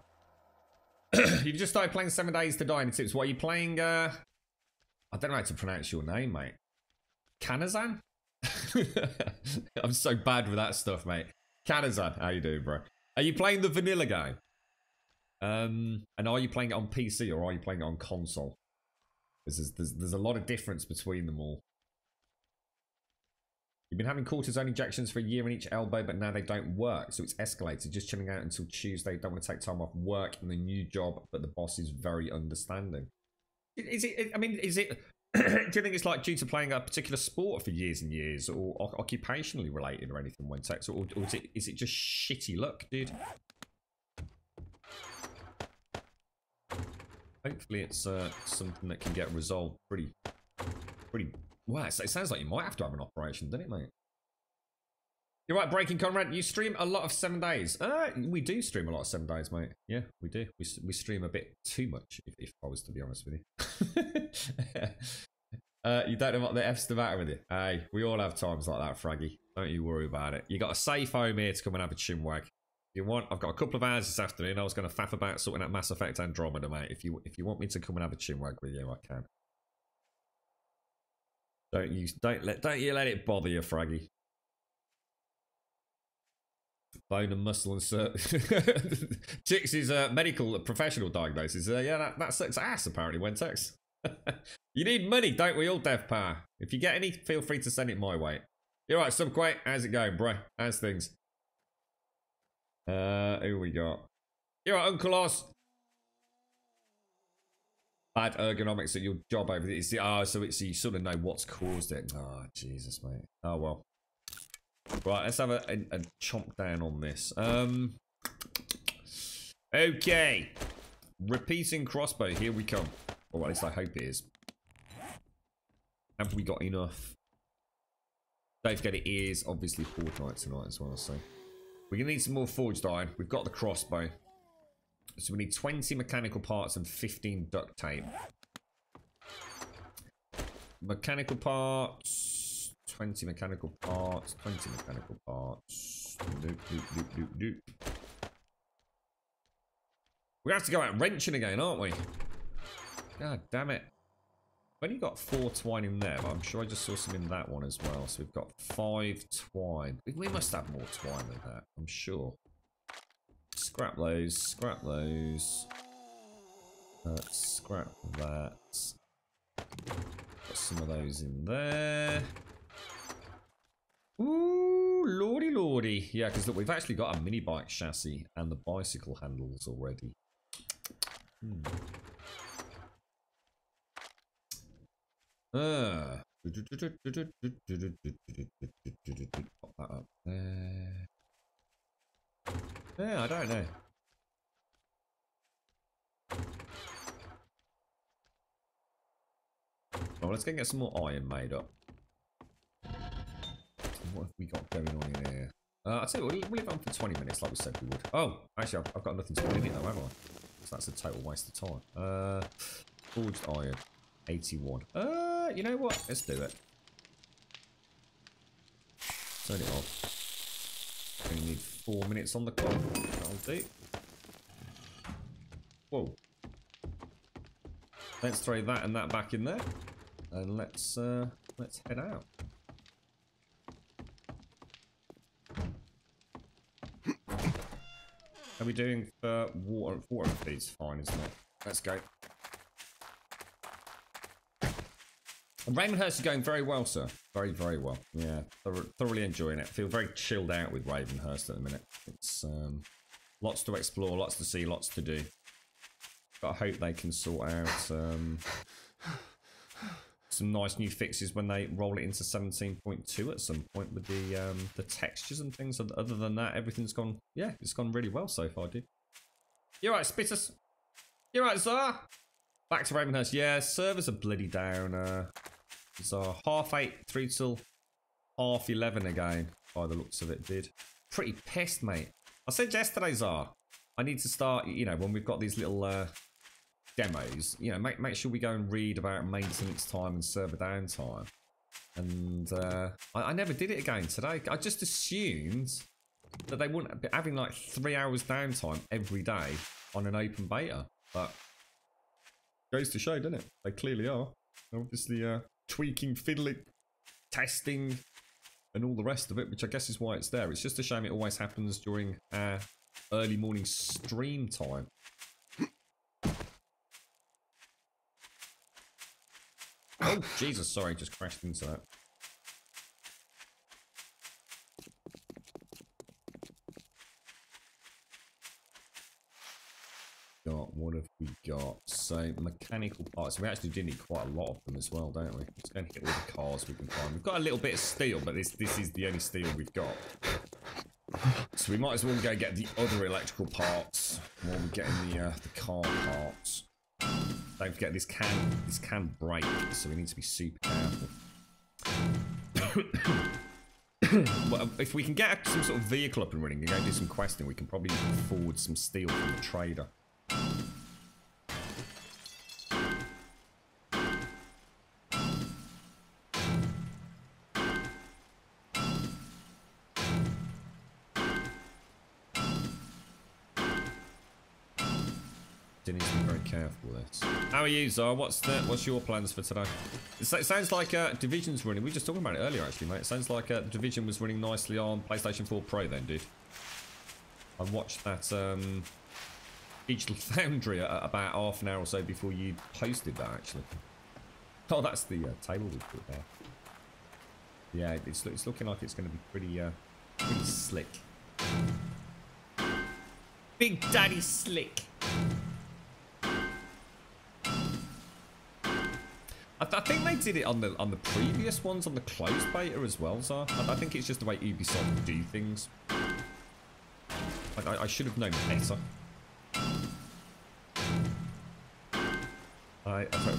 You've just started playing 7 Days to Die in the tips. What are you playing? I don't know how to pronounce your name, mate. Kanazan? I'm so bad with that stuff, mate. Kanazan, how you doing, bro? Are you playing the vanilla game? And are you playing it on PC or are you playing it on console? There's a lot of difference between them all. You've been having cortisone injections for a year in each elbow, but now they don't work, so it's escalated. Just chilling out until Tuesday. Don't want to take time off work in the new job, but the boss is very understanding. Is it? I mean, is it? Do you think it's like due to playing a particular sport for years and years, or occupationally related, or anything? Wentex, or is it just shitty luck, dude? Hopefully it's something that can get resolved pretty... Wow, it sounds like you might have to have an operation, doesn't it, mate? You're right, Breaking Conrad. You stream a lot of 7 days. We do stream a lot of 7 days, mate. Yeah, we do. We stream a bit too much, if I was to be honest with you. You don't know what the F's the matter with you. Hey, we all have times like that, Fraggy. Don't you worry about it. You got a safe home here to come and have a chinwag. If you want, I've got a couple of hours this afternoon. I was going to faff about sorting out Mass Effect Andromeda, mate. If you want me to come and have a chinwag with you, I can. Don't you let it bother you, Fraggy. Bone and muscle and Chix's medical professional diagnosis. Yeah, that's ass apparently, Wentex. You need money, don't we all, Dev Power? If you get any, feel free to send it my way. You're right, Subquake. How's it going, bro? How's things? Who we got? You're right, Uncle Oz. Bad ergonomics at your job over there. So you sort of know what's caused it. Oh, Jesus, mate. Oh, well. Right, let's have a chomp down on this. Okay. Repeating crossbow, here we come. Or at least I hope it is. Have we got enough? Don't forget it is obviously Fortnite tonight as well, so. We're going to need some more forged iron. We've got the crossbow. So we need 20 mechanical parts and 15 duct tape. Mechanical parts. 20 mechanical parts. 20 mechanical parts. Doop, doop, doop, doop, doop. We're going to have to go out wrenching again, aren't we? God damn it. I've only got 4 twine in there, but I'm sure I just saw some in that one as well. So we've got 5 twine. We must have more twine than that, I'm sure. Scrap those, scrap those. Scrap that. Got some of those in there. Ooh, lordy lordy. Yeah, because look, we've actually got a mini bike chassis and the bicycle handles already. Pop that up there. Yeah, I don't know. Well, let's go and get some more iron made up. What have we got going on in here? I'll tell you what, we'll leave on for 20 minutes like we said we would. Oh, actually, I've got nothing to put in it though, haven't I? So that's a total waste of time. Forged iron, 81. You know what? Let's do it. Turn it off. We need 4 minutes on the clock. That'll do. Whoa. Let's throw that and that back in there. And let's head out. How are we doing for water? Water feed's fine, isn't it? Let's go. And Ravenhearst is going very well, sir. Very, very well. Yeah, thoroughly enjoying it. Feel very chilled out with Ravenhearst at the minute. It's lots to explore, lots to see, lots to do. But I hope they can sort out some nice new fixes when they roll it into 17.2 at some point with the textures and things. Other than that, everything's gone. Yeah, it's gone really well so far, dude. You're right, Spitters. You're right, Zara. Back to Ravenhearst. Yeah, servers are bloody down. So 8:30 through till 11:30 again, by the looks of it, dude. Pretty pissed, mate. I said yesterday, Zara, I need to start, you know, when we've got these little demos, you know, make sure we go and read about maintenance time and server downtime. And I never did it again today. I just assumed that they wouldn't be having like 3 hours downtime every day on an open beta. But goes to show, doesn't it? They clearly are. They're obviously tweaking, fiddling, testing, and all the rest of it, which I guess is why it's there. It's just a shame it always happens during our early morning stream time. Oh, Jesus, sorry, just crashed into that. What have we got? So, mechanical parts. We actually do need quite a lot of them as well, don't we? Let's go and hit all the cars we can find. We've got a little bit of steel, but this is the only steel we've got. So we might as well go get the other electrical parts while we're getting the car parts. Don't forget this can break, so we need to be super careful. Well, if we can get some sort of vehicle up and running and go do some questing, we can probably forward some steel from the trader. Need to be very careful with this. How are you, Zara? What's your plans for today? It sounds like Division's running. We were just talking about it earlier, actually, mate. It sounds like Division was running nicely on PlayStation 4 Pro then, dude. I watched that Digital Foundry about half an hour or so before you posted that, actually. Oh, that's the table we put there. Yeah, it's looking like it's going to be pretty slick. Big Daddy Slick. I think they did it on the previous ones, on the closed beta as well, so I think it's just the way Ubisoft do things. I should have known better.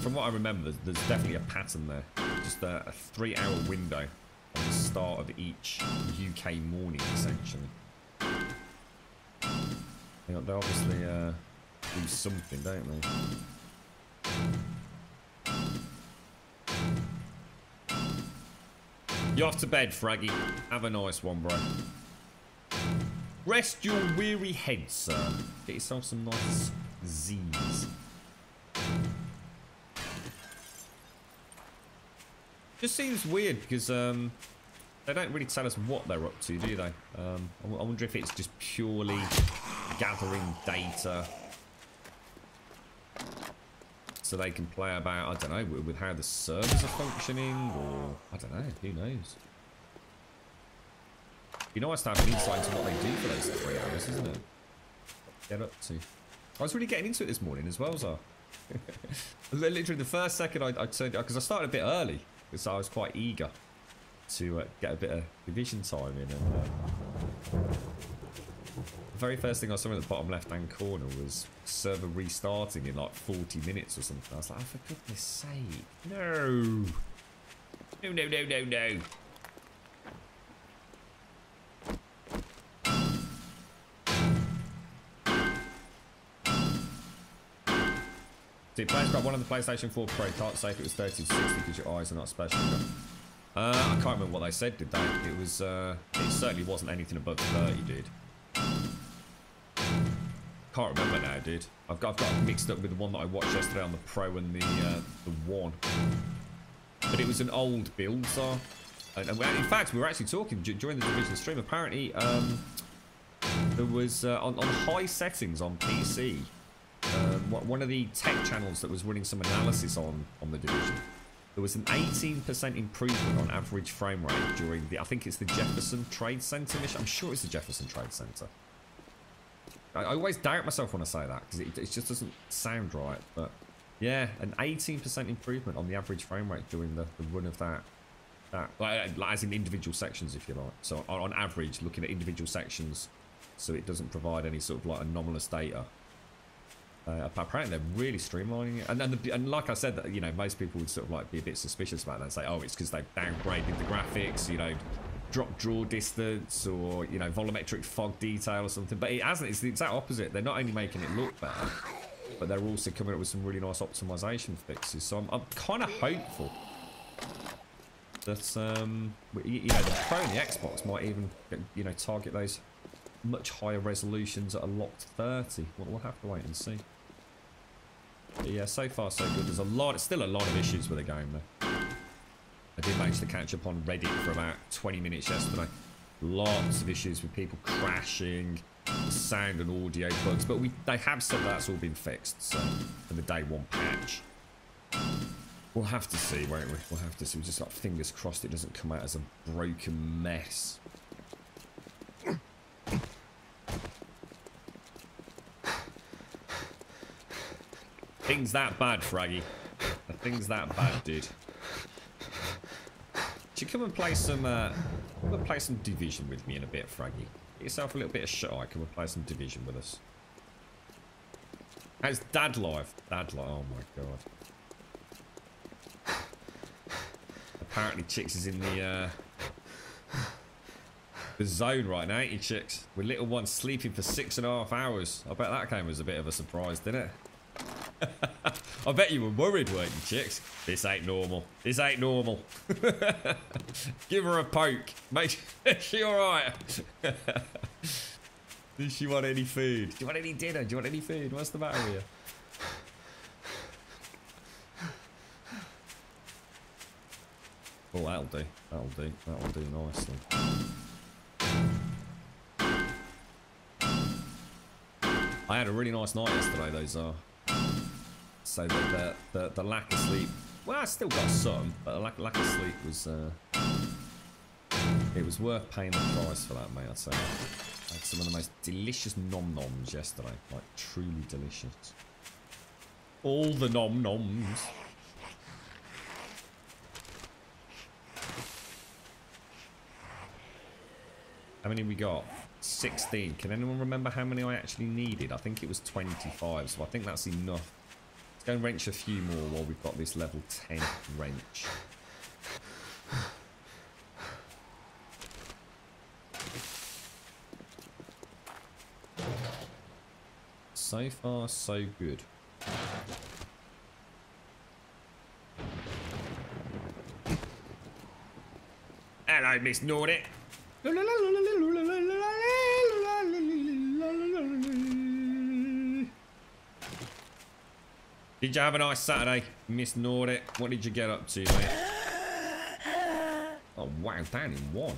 From what I remember, there's definitely a pattern there. Just a 3-hour window on the start of each UK morning, essentially. They obviously do something, don't they? You're off to bed, Fraggy. Have a nice one, bro. Rest your weary head, sir. Get yourself some nice Z's. Just seems weird because they don't really tell us what they're up to, do they? I wonder if it's just purely gathering data so they can play about, I don't know, with how the servers are functioning, or I don't know, who knows. It'd be nice to have an insight into what they do for those 3 hours, isn't it? Get up to. I was really getting into it this morning as well, so. Literally the first second I turned, because I started a bit early, because I was quite eager to get a bit of Division time in, and the very first thing I saw in the bottom left-hand corner was server restarting in like 40 minutes or something. I was like, oh, for goodness sake, no. No, no, no, no, no. See, players got one on the PlayStation 4 Pro. Can't say if it was 30 to 60 because your eyes are not special. I can't remember what they said, did they? It was, it certainly wasn't anything above 30, dude. Can't remember now, dude. I've got mixed up with the one that I watched yesterday on the Pro and the One. But it was an old build, so. And in fact, we were actually talking during the Division stream. Apparently, there was on high settings on PC. One of the tech channels that was running some analysis on the Division, there was an 18% improvement on average frame rate during the, I think it's the Jefferson Trade Center mission. I'm sure it's the Jefferson Trade Center. I always doubt myself when I say that because it just doesn't sound right. But yeah, an 18% improvement on the average frame rate during the run of that like as in individual sections, if you like. So on average, looking at individual sections, so it doesn't provide any sort of like anomalous data. Apparently they're really streamlining it, and like I said, that you know, most people would sort of like be a bit suspicious about that and say, oh, it's because they've downgraded the graphics, you know, drop draw distance, or you know, volumetric fog detail or something. But it hasn't. It's the exact opposite. They're not only making it look better, but they're also coming up with some really nice optimization fixes. So I'm kind of hopeful that you know, the Pro and the Xbox might even, you know, target those much higher resolutions at a locked 30. We'll have to wait and see. But yeah, so far so good. There's still a lot of issues with the game though. I did manage to catch up on Reddit for about 20 minutes yesterday. Lots of issues with people crashing, sound and audio bugs, but they have said that's all been fixed, so for the day one patch. We'll have to see, won't we? We'll have to see. We've just got fingers crossed it doesn't come out as a broken mess. Things that bad, Fraggy. The thing's that bad, dude. Should you come and play some Division with me in a bit, Fraggy? Get yourself a little bit of shot. Come and play some Division with us. It's Dad live. Dad live. Oh my god. Apparently, Chicks is in the zone right now, ain't you, Chicks? With little one sleeping for 6.5 hours. I bet that came as a bit of a surprise, didn't it? I bet you were worried, weren't you, Chicks? This ain't normal. This ain't normal. Give her a poke. Make she alright. Does she want any food? Do you want any dinner? Do you want any food? What's the matter with you? Oh, that'll do. That'll do. That'll do nicely. I had a really nice night yesterday, those are. So that the lack of sleep. Well, I still got some, but the lack of sleep was. It was worth paying the price for that, mate. I'd say. I had some of the most delicious nom noms yesterday, like truly delicious. All the nom noms. How many we got? 16. Can anyone remember how many I actually needed? I think it was 25, so I think that's enough. Let's go and wrench a few more while we've got this level 10 wrench. So far, so good. Hello, Miss Nordic. Did you have a nice Saturday, Miss Nordic? What did you get up to, mate? Oh wow, down in one.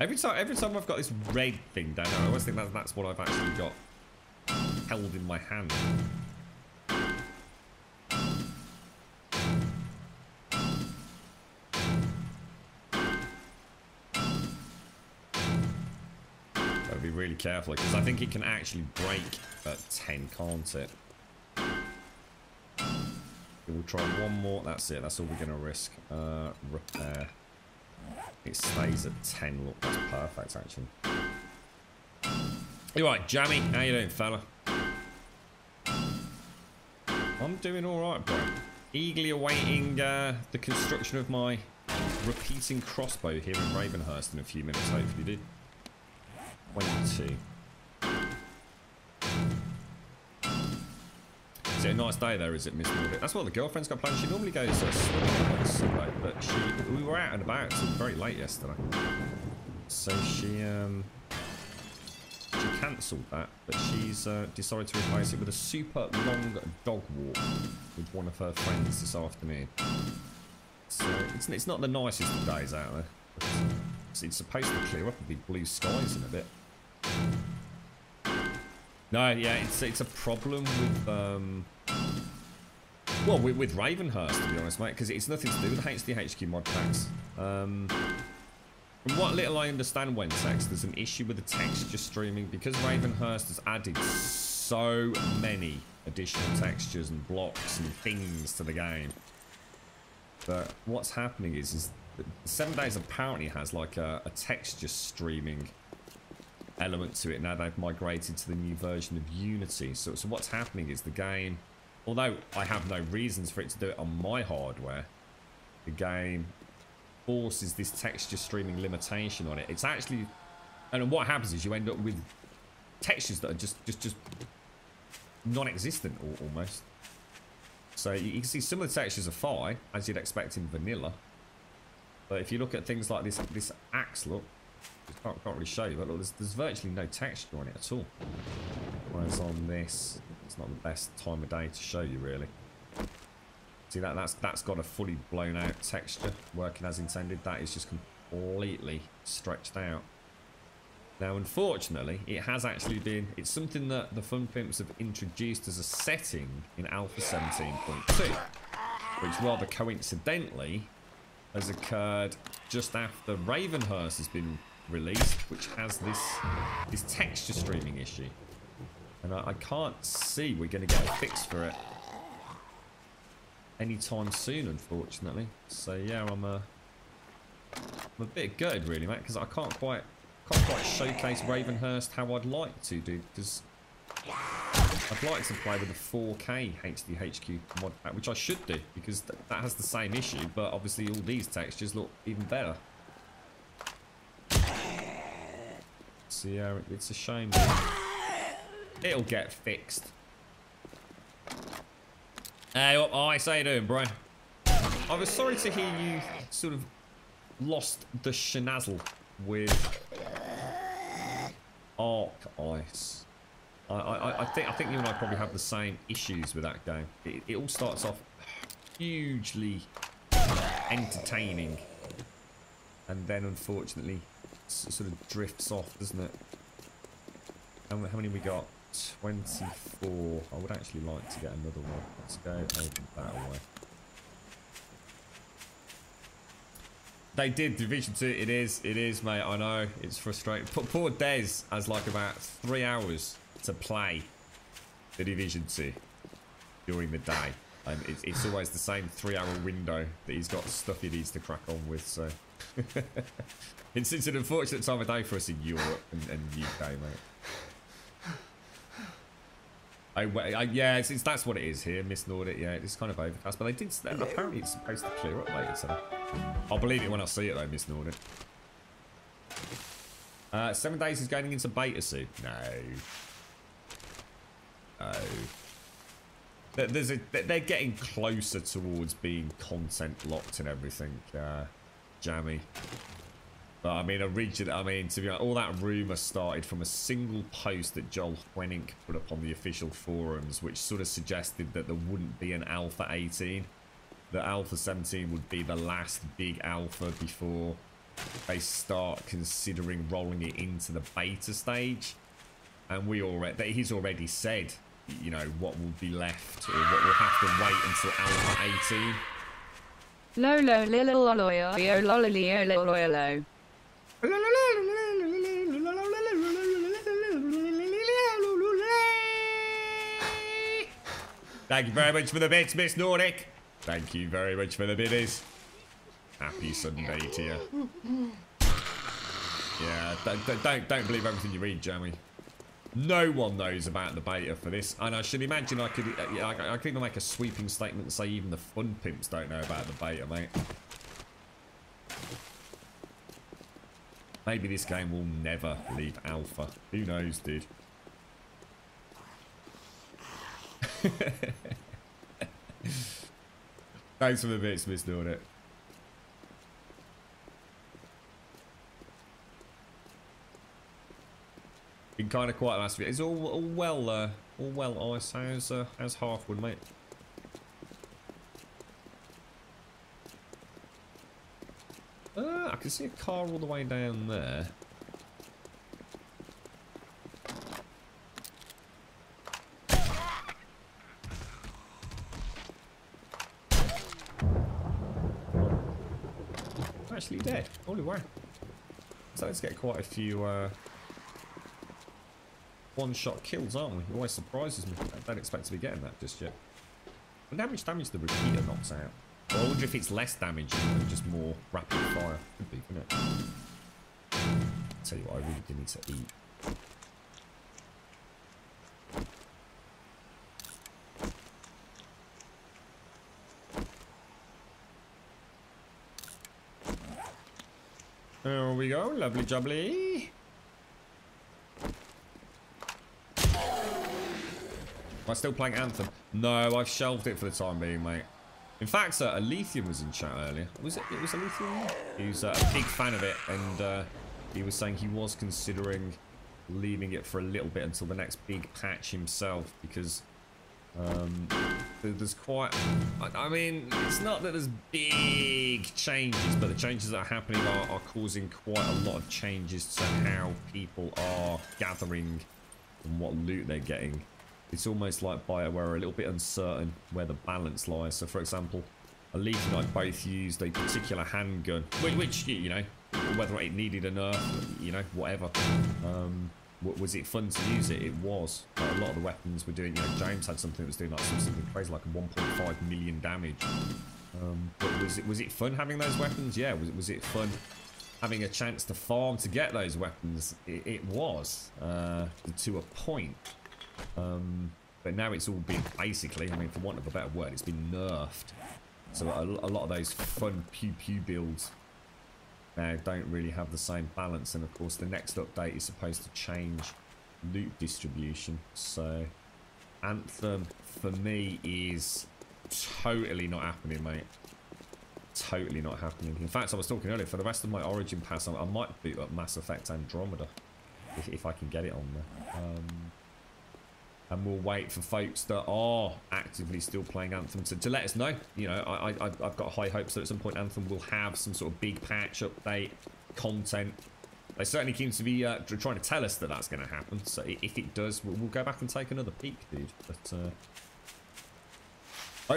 Every time I've got this red thing down there, I always think that's what I've actually got held in my hand. Gotta be really careful because I think it can actually break at 10, can't it? We'll try one more. That's it. That's all we're gonna risk. Repair. It stays at 10. Look, that's perfect, actually. You right, Jammy? How you doing, fella? I'm doing all right, bro. Eagerly awaiting the construction of my repeating crossbow here in Ravenhearst in a few minutes. Hopefully, dude. 22. Is it a nice day there, is it, Miss Nordic? That's what the girlfriend's got planned. She normally goes swimming on Sunday, but we were out and about till very late yesterday. So she cancelled that, but she's decided to replace it with a super long dog walk with one of her friends this afternoon. So it's not the nicest of days out there. But it's supposed to clear up and be blue skies in a bit. No, yeah, it's a problem with well, with Ravenhearst, to be honest, mate, because it's nothing to do with the HDHQ mod packs. From what little I understand, Wentex, there's an issue with the texture streaming because Ravenhearst has added so many additional textures and blocks and things to the game. But what's happening is that 7 Days apparently has like a texture streaming element to it. Now they've migrated to the new version of Unity. So what's happening is the game, although I have no reasons for it to do it on my hardware, the game forces this texture streaming limitation on it. It's actually, and what happens is you end up with textures that are just non-existent almost. So you can see some of the textures are fine, as you'd expect in vanilla. But if you look at things like this axe, look, can't really show you, but look, there's virtually no texture on it at all. Whereas on this, it's not the best time of day to show you, really. See that's got a fully blown out texture working as intended. That is just completely stretched out. Now, unfortunately, it has actually been. It's something that the Fun Pimps have introduced as a setting in Alpha 17.2, which rather coincidentally has occurred just after Ravenhearst has been released, which has this texture streaming issue, and I can't see we're going to get a fix for it anytime soon, unfortunately. So yeah, I'm a bit gutted, really, mate, because I can't quite can't quite showcase Ravenhearst how I'd like to do, because I'd like to play with a 4K HDHQ mod pack, which I should do, because that has the same issue, but obviously all these textures look even better. So yeah, it's a shame. It'll get fixed. Hey, what how you doing, Brian? I was sorry to hear you sort of lost the schnazzle with Arc Ice. I think you and I probably have the same issues with that game. It all starts off hugely entertaining, and then unfortunately sort of drifts off, doesn't it? How many we got? 24. I would actually like to get another one. Let's go open that away. They did Division 2. It is, mate. I know. It's frustrating. Poor Des has like about 3 hours to play the Division 2 during the day. And it's always the same 3-hour window that he's got stuff he needs to crack on with, so... it's an unfortunate time of day for us in Europe and UK, mate. Yeah, that's what it is here, Miss Nordic. Yeah, it's kind of overcast, but they did. Apparently, it's supposed to clear up later, so I'll believe it when I see it, though, Miss Nordic. 7 days is going into beta soon. No. They're getting closer towards being content locked and everything, Jammy. But I mean, originally, to be honest, all that rumour started from a single post that Joel Hwenink put up on the official forums, which sort of suggested that there wouldn't be an Alpha 18. That Alpha 17 would be the last big alpha before they start considering rolling it into the beta stage. And he's already said, you know, what will be left, or what will have to wait until Alpha 18. Lolo lilo lolo yo lolo lolo lolo. Thank you very much for the bits, Miss Nordic. Thank you very much for the biddies. Happy Sunday to you. Yeah, don't believe everything you read, Jamie. No one knows about the beta for this, and I should imagine I could even make a sweeping statement and say even the fun pimps don't know about the beta, mate. Maybe this game will never leave alpha. Who knows, dude? Thanks for the bits, Miss Nordic. Been kind of quiet last week. It's all well, Ice. How's Halfwood, mate? I can see a car all the way down there. Actually dead. Holy wow. So let's get quite a few one-shot kills, aren't we? It always surprises me. I don't expect to be getting that just yet. And how much damage the repeater knocks out? Or I wonder if it's less damage and just more rapid fire. Could be, couldn't it? Tell you what, I really do need to eat. There we go, lovely jubbly. Am I still playing Anthem? No, I've shelved it for the time being, mate. In fact, Alethea was in chat earlier. It was Alethea? He was a big fan of it, and he was saying he was considering leaving it for a little bit until the next big patch himself, because there's quite... I mean, it's not that there's big changes, but the changes that are happening are causing quite a lot of changes to how people are gathering and what loot they're getting. It's almost like BioWare are a little bit uncertain where the balance lies. So, for example, Elite and I both used a particular handgun, which you know, whether it needed a nerf, you know, whatever. Was it fun to use it? It was. But a lot of the weapons were doing, you know, James had something that was doing like something crazy, like 1.5 million damage. But was it fun having those weapons? Yeah. Was it fun having a chance to farm to get those weapons, it was to a point. But now it's all been basically, I mean, for want of a better word, it's been nerfed. So a lot of those fun pew-pew builds now don't really have the same balance. And of course, the next update is supposed to change loot distribution. So Anthem, for me, is totally not happening, mate. Totally not happening. In fact, I was talking earlier, for the rest of my Origin Pass, I might boot up Mass Effect Andromeda if I can get it on there. And we'll wait for folks that are actively still playing Anthem to let us know. You know, I've got high hopes that at some point Anthem will have some sort of big patch update content. They certainly seem to be trying to tell us that that's going to happen. So if it does, we'll go back and take another peek, dude. But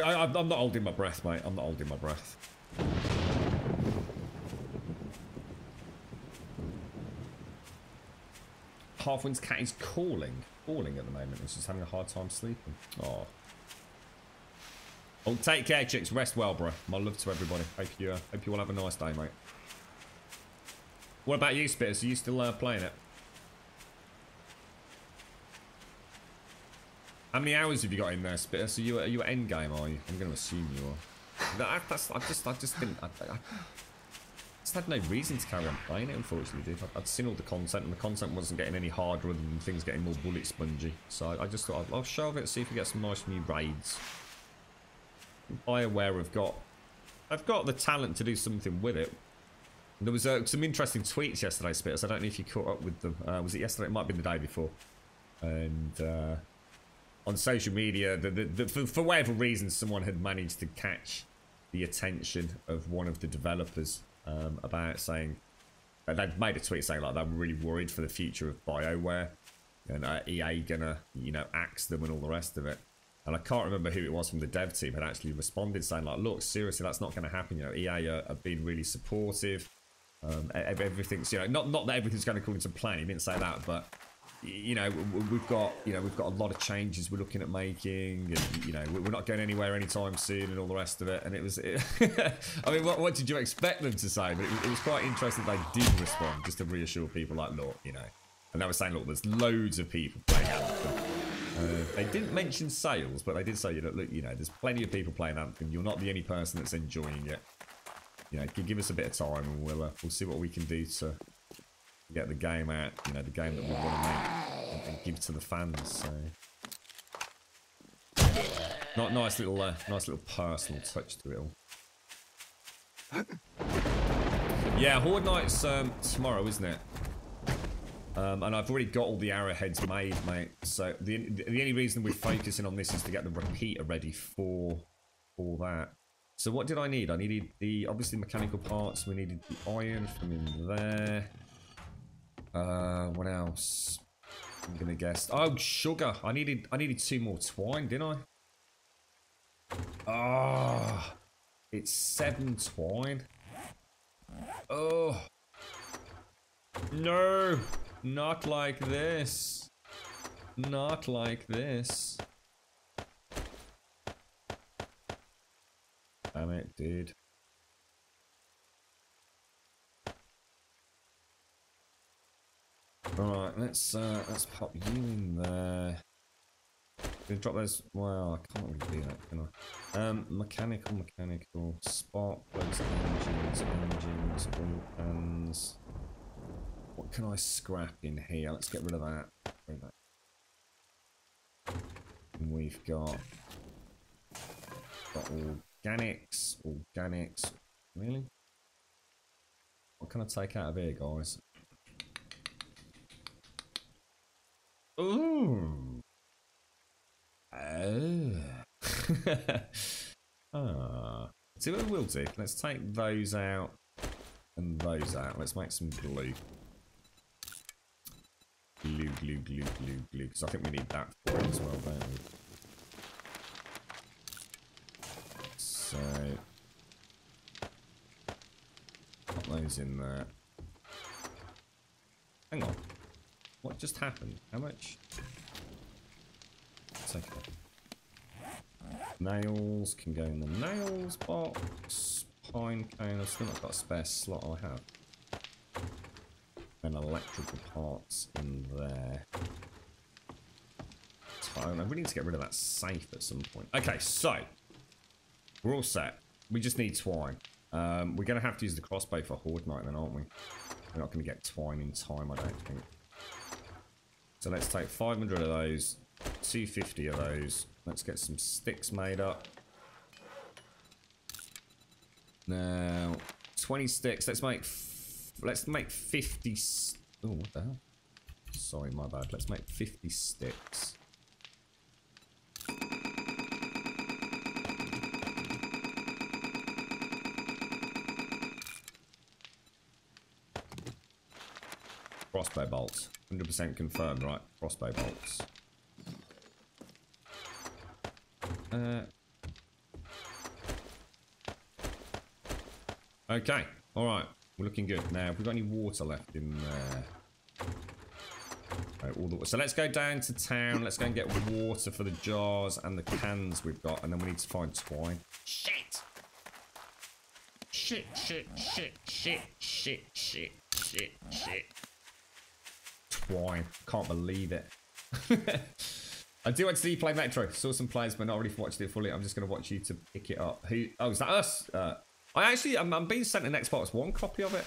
I'm not holding my breath, mate. I'm not holding my breath. Halfwind's cat is calling at the moment. It's just having a hard time sleeping. Oh, take care, chicks. Rest well, bro. My love to everybody. Hope you all have a nice day, mate. What about you, Spitters? Are you still playing it? How many hours have you got in there, Spitters? Are you at end game? Are you? I'm going to assume you are. I just had no reason to carry on playing it, unfortunately, dude. I'd seen all the content, and the content wasn't getting any harder other than things getting more bullet spongy. So I just thought I'll shelve it, see if we get some nice new raids. BioWare I've got the talent to do something with it. There was some interesting tweets yesterday, Spitters. I don't know if you caught up with them. Was it yesterday? It might have been the day before. And on social media, for whatever reason, someone had managed to catch the attention of one of the developers about saying they'd made a tweet saying like they were really worried for the future of BioWare and EA gonna, you know, axe them and all the rest of it. And I can't remember who it was from the dev team had actually responded saying like, look, seriously, that's not going to happen. You know, EA are being really supportive. Everything's, you know, not that everything's going according to plan. He didn't say that, but you know, we've got a lot of changes we're looking at making, and you know, we're not going anywhere anytime soon, and all the rest of it. And it was, I mean, what did you expect them to say? But it was quite interesting they did respond just to reassure people, like, look, you know, and they were saying, look, there's loads of people playing Anthem. They didn't mention sales, but they did say, you know, look, you know, there's plenty of people playing Anthem. You're not the only person that's enjoying it. You know, give us a bit of time, and we'll see what we can do to get the game out, you know, the game that we want to make and give to the fans. So, nice little personal touch to it all. Yeah, Horde Night's tomorrow, isn't it? And I've already got all the arrowheads made, mate. So the only reason we're focusing on this is to get the repeater ready for that. So what did I need? I needed the obviously mechanical parts. We needed the iron from in there. What else? I'm gonna guess. Oh, sugar. I needed 2 more twine, didn't I? Ah, oh, it's 7 twine. Oh no, not like this. Not like this. Damn it, dude. Alright, let's pop you in there. Gonna drop those. Well, I can't really do that, can I? Mechanical, spark plugs, engines, oil pans. What can I scrap in here? Let's get rid of that. And we've got organics. Really? What can I take out of here, guys? Ooh. See what we'll do. Let's take those out and those out. Let's make some glue. Glue. Because I think we need that for it as well, don't we? So put those in there. Hang on. What just happened? How much? It's okay. Nails can go in the nails box. Pine cone. I've still not got a spare slot. I have. and electrical parts in there. I really need to get rid of that safe at some point. Okay, so we're all set. We just need twine. We're going to have to use the crossbow for Horde Night then, aren't we? We're not going to get twine in time, I don't think. So let's take 500 of those, 250 of those. Let's get some sticks made up. Now, 20 sticks. Let's make 50. Oh, what the hell? Sorry, my bad. Let's make 50 sticks. Crossbow bolts. 100% confirmed, right? Crossbow bolts. Okay. Alright. We're looking good. Now, have we got any water left in there? Right, so let's go down to town. Let's go and get water for the jars and the cans we've got. And then we need to find twine. Shit! Shit, shit, shit, shit, shit, shit, shit, shit. Twine. Can't believe it. I do want to see you play Metro. Saw some players, but not really watched it fully. I'm just going to watch you to pick it up. Who? Oh, is that us? I'm being sent an Xbox One copy of it.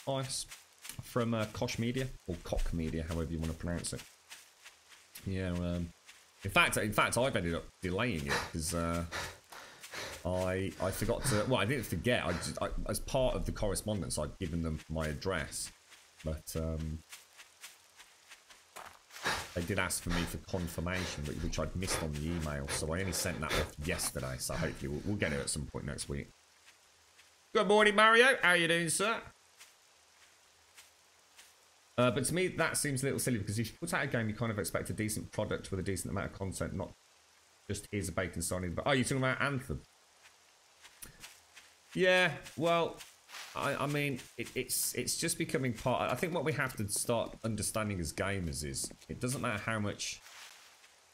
Nice. From Koch Media or Cock Media, however you want to pronounce it. Yeah. In fact, I've ended up delaying it because I forgot to. Well, I didn't forget. I as part of the correspondence, I'd given them my address, but they did ask for me for confirmation, which I'd missed on the email. So I only sent that off yesterday. So hopefully we'll get it at some point next week. Good morning, Mario. How you doing, sir? But to me, that seems a little silly because if you put out a game, you kind of expect a decent product with a decent amount of content, not just here's a bacon signing. But oh, you're talking about Anthem? Yeah. Well, I mean, it's just becoming part. I think what we have to start understanding as gamers is it doesn't matter how much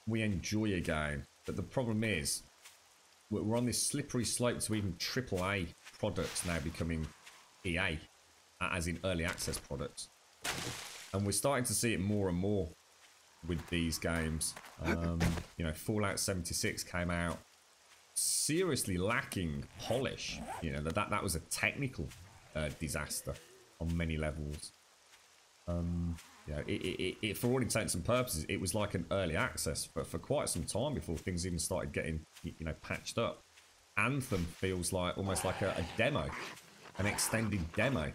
we enjoy a game, but the problem is we're on this slippery slope to even AAA products now becoming EA, as in early access products. And we're starting to see it more and more with these games. You know, Fallout 76 came out seriously lacking polish. You know, that was a technical disaster on many levels. Yeah, it for all intents and purposes, it was like an early access for quite some time before things even started getting, you know, patched up. Anthem feels like almost like a demo, an extended demo.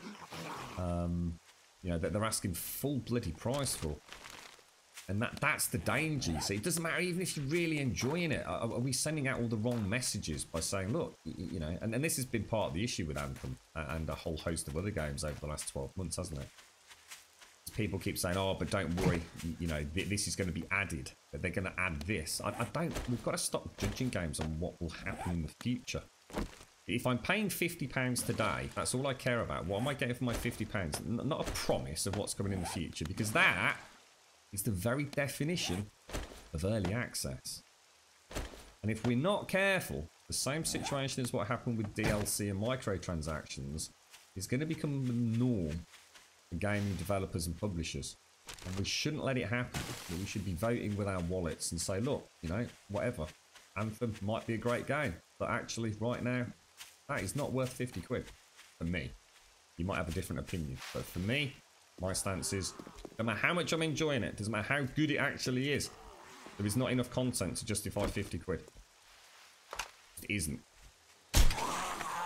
You know, that they're asking full bloody price for. And that's the danger. So it doesn't matter even if you're really enjoying it. Are we sending out all the wrong messages by saying, look, you know, and this has been part of the issue with Anthem and a whole host of other games over the last 12 months, hasn't it? People keep saying, oh, but don't worry, you know, this is going to be added. That they're going to add this. We've got to stop judging games on what will happen in the future. If I'm paying £50 today, that's all I care about. What am I getting for my £50? Not a promise of what's coming in the future, because that is the very definition of early access. And if we're not careful, the same situation as what happened with DLC and microtransactions is going to become the norm for gaming developers and publishers. And we shouldn't let it happen. We should be voting with our wallets and say, look, you know, whatever. Anthem might be a great game, but actually right now, that is not worth 50 quid for me. You might have a different opinion, but for me, my stance is, no matter how much I'm enjoying it, doesn't matter how good it actually is, there is not enough content to justify 50 quid. It isn't.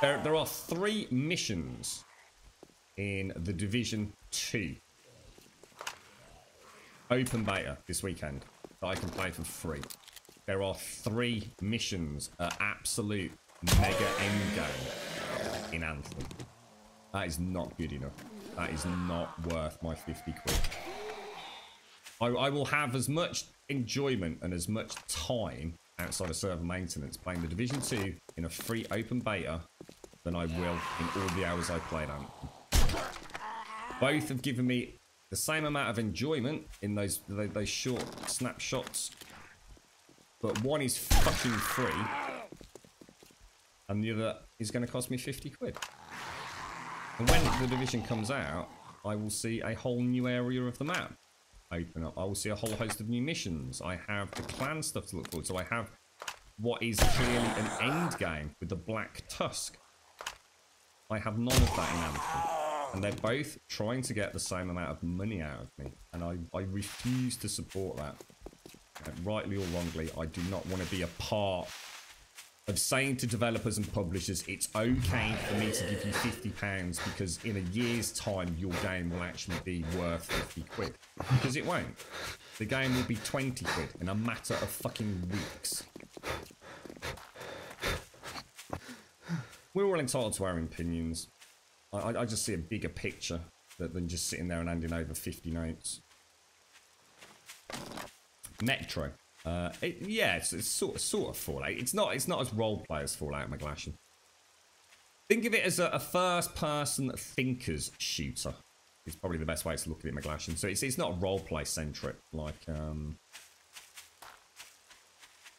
There are 3 missions in The Division 2 open beta this weekend that I can play for free. There are 3 missions at absolute mega endgame in Anthem. That is not good enough. That is not worth my 50 quid. I will have as much enjoyment and as much time outside of server maintenance playing The Division 2 in a free open beta than I will in all the hours I played Anthem. Both have given me the same amount of enjoyment in those short snapshots, but one is fucking free and the other is going to cost me 50 quid. And when The Division comes out, I will see a whole new area of the map open up. I will see a whole host of new missions. I have the clan stuff to look forward to. I have what is clearly an end game with the Black Tusk. I have none of that in Anthem. And they're both trying to get the same amount of money out of me. And I refuse to support that. Rightly or wrongly, I do not want to be a part of saying to developers and publishers, it's okay for me to give you £50 because in a year's time, your game will actually be worth 50 quid. Because it won't. The game will be 20 quid in a matter of fucking weeks. We're all entitled to our opinions. I just see a bigger picture than just sitting there and handing over 50 notes. Metro. It's sort of Fallout. It's not as roleplay as Fallout, McGlashan. Think of it as a first-person thinkers shooter. It's probably the best way to look at it, McGlashan. So it's not roleplay centric like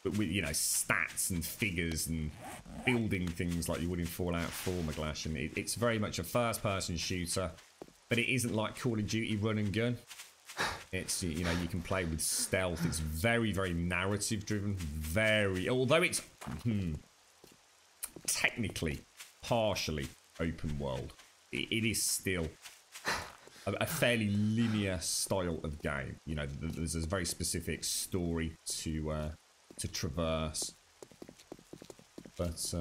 but with, you know, stats and figures and building things like you would in Fallout 4, McGlashan. It's very much a first-person shooter, but it isn't like Call of Duty run and gun. It's, you know, you can play with stealth. It's very, very narrative-driven. Although it's technically, partially open world, it is still a fairly linear style of game. You know, there's a very specific story to traverse, but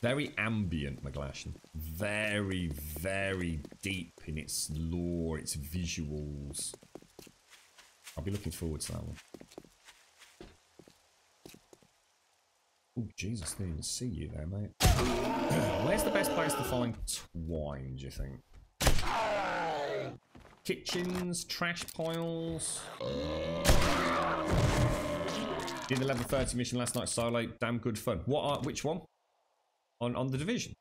very ambient, McGlashan. Very, very deep in its lore, its visuals. I'll be looking forward to that one. Oh, Jesus, didn't even see you there, mate. Where's the best place to find twine, do you think? Kitchens, trash piles. Did the level 30 mission last night solo. Damn good fun. Which one? On the Division.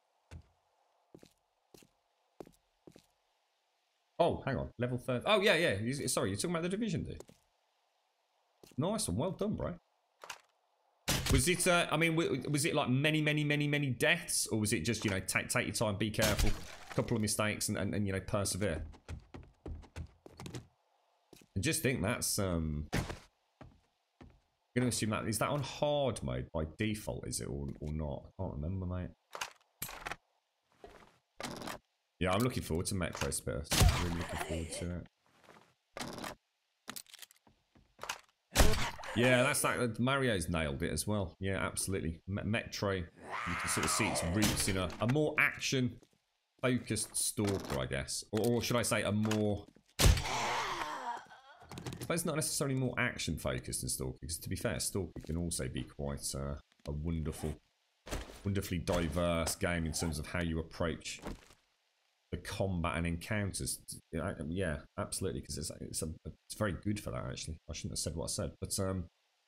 Oh, hang on. Level 30. Oh, yeah. Sorry, you're talking about the Division, dude. Nice one. Well done, bro. Was it, I mean, was it like many deaths? Or was it just, you know, take your time, be careful, a couple of mistakes, and you know, persevere? And just think that's, I'm going to assume that, is that on hard mode by default, is it, or not? I can't remember, mate. Yeah, I'm looking forward to Metro Spurs. Really looking forward to it. Yeah, that's that. Mario's nailed it as well. Yeah, absolutely. Metro, you can sort of see its roots in a more action-focused Stalker, I guess. Or should I say a more... But it's not necessarily more action-focused than Stalker, because to be fair, Stalker can also be quite a wonderfully diverse game in terms of how you approach the combat and encounters. Yeah, absolutely, because it's very good for that, actually. I shouldn't have said what I said. But,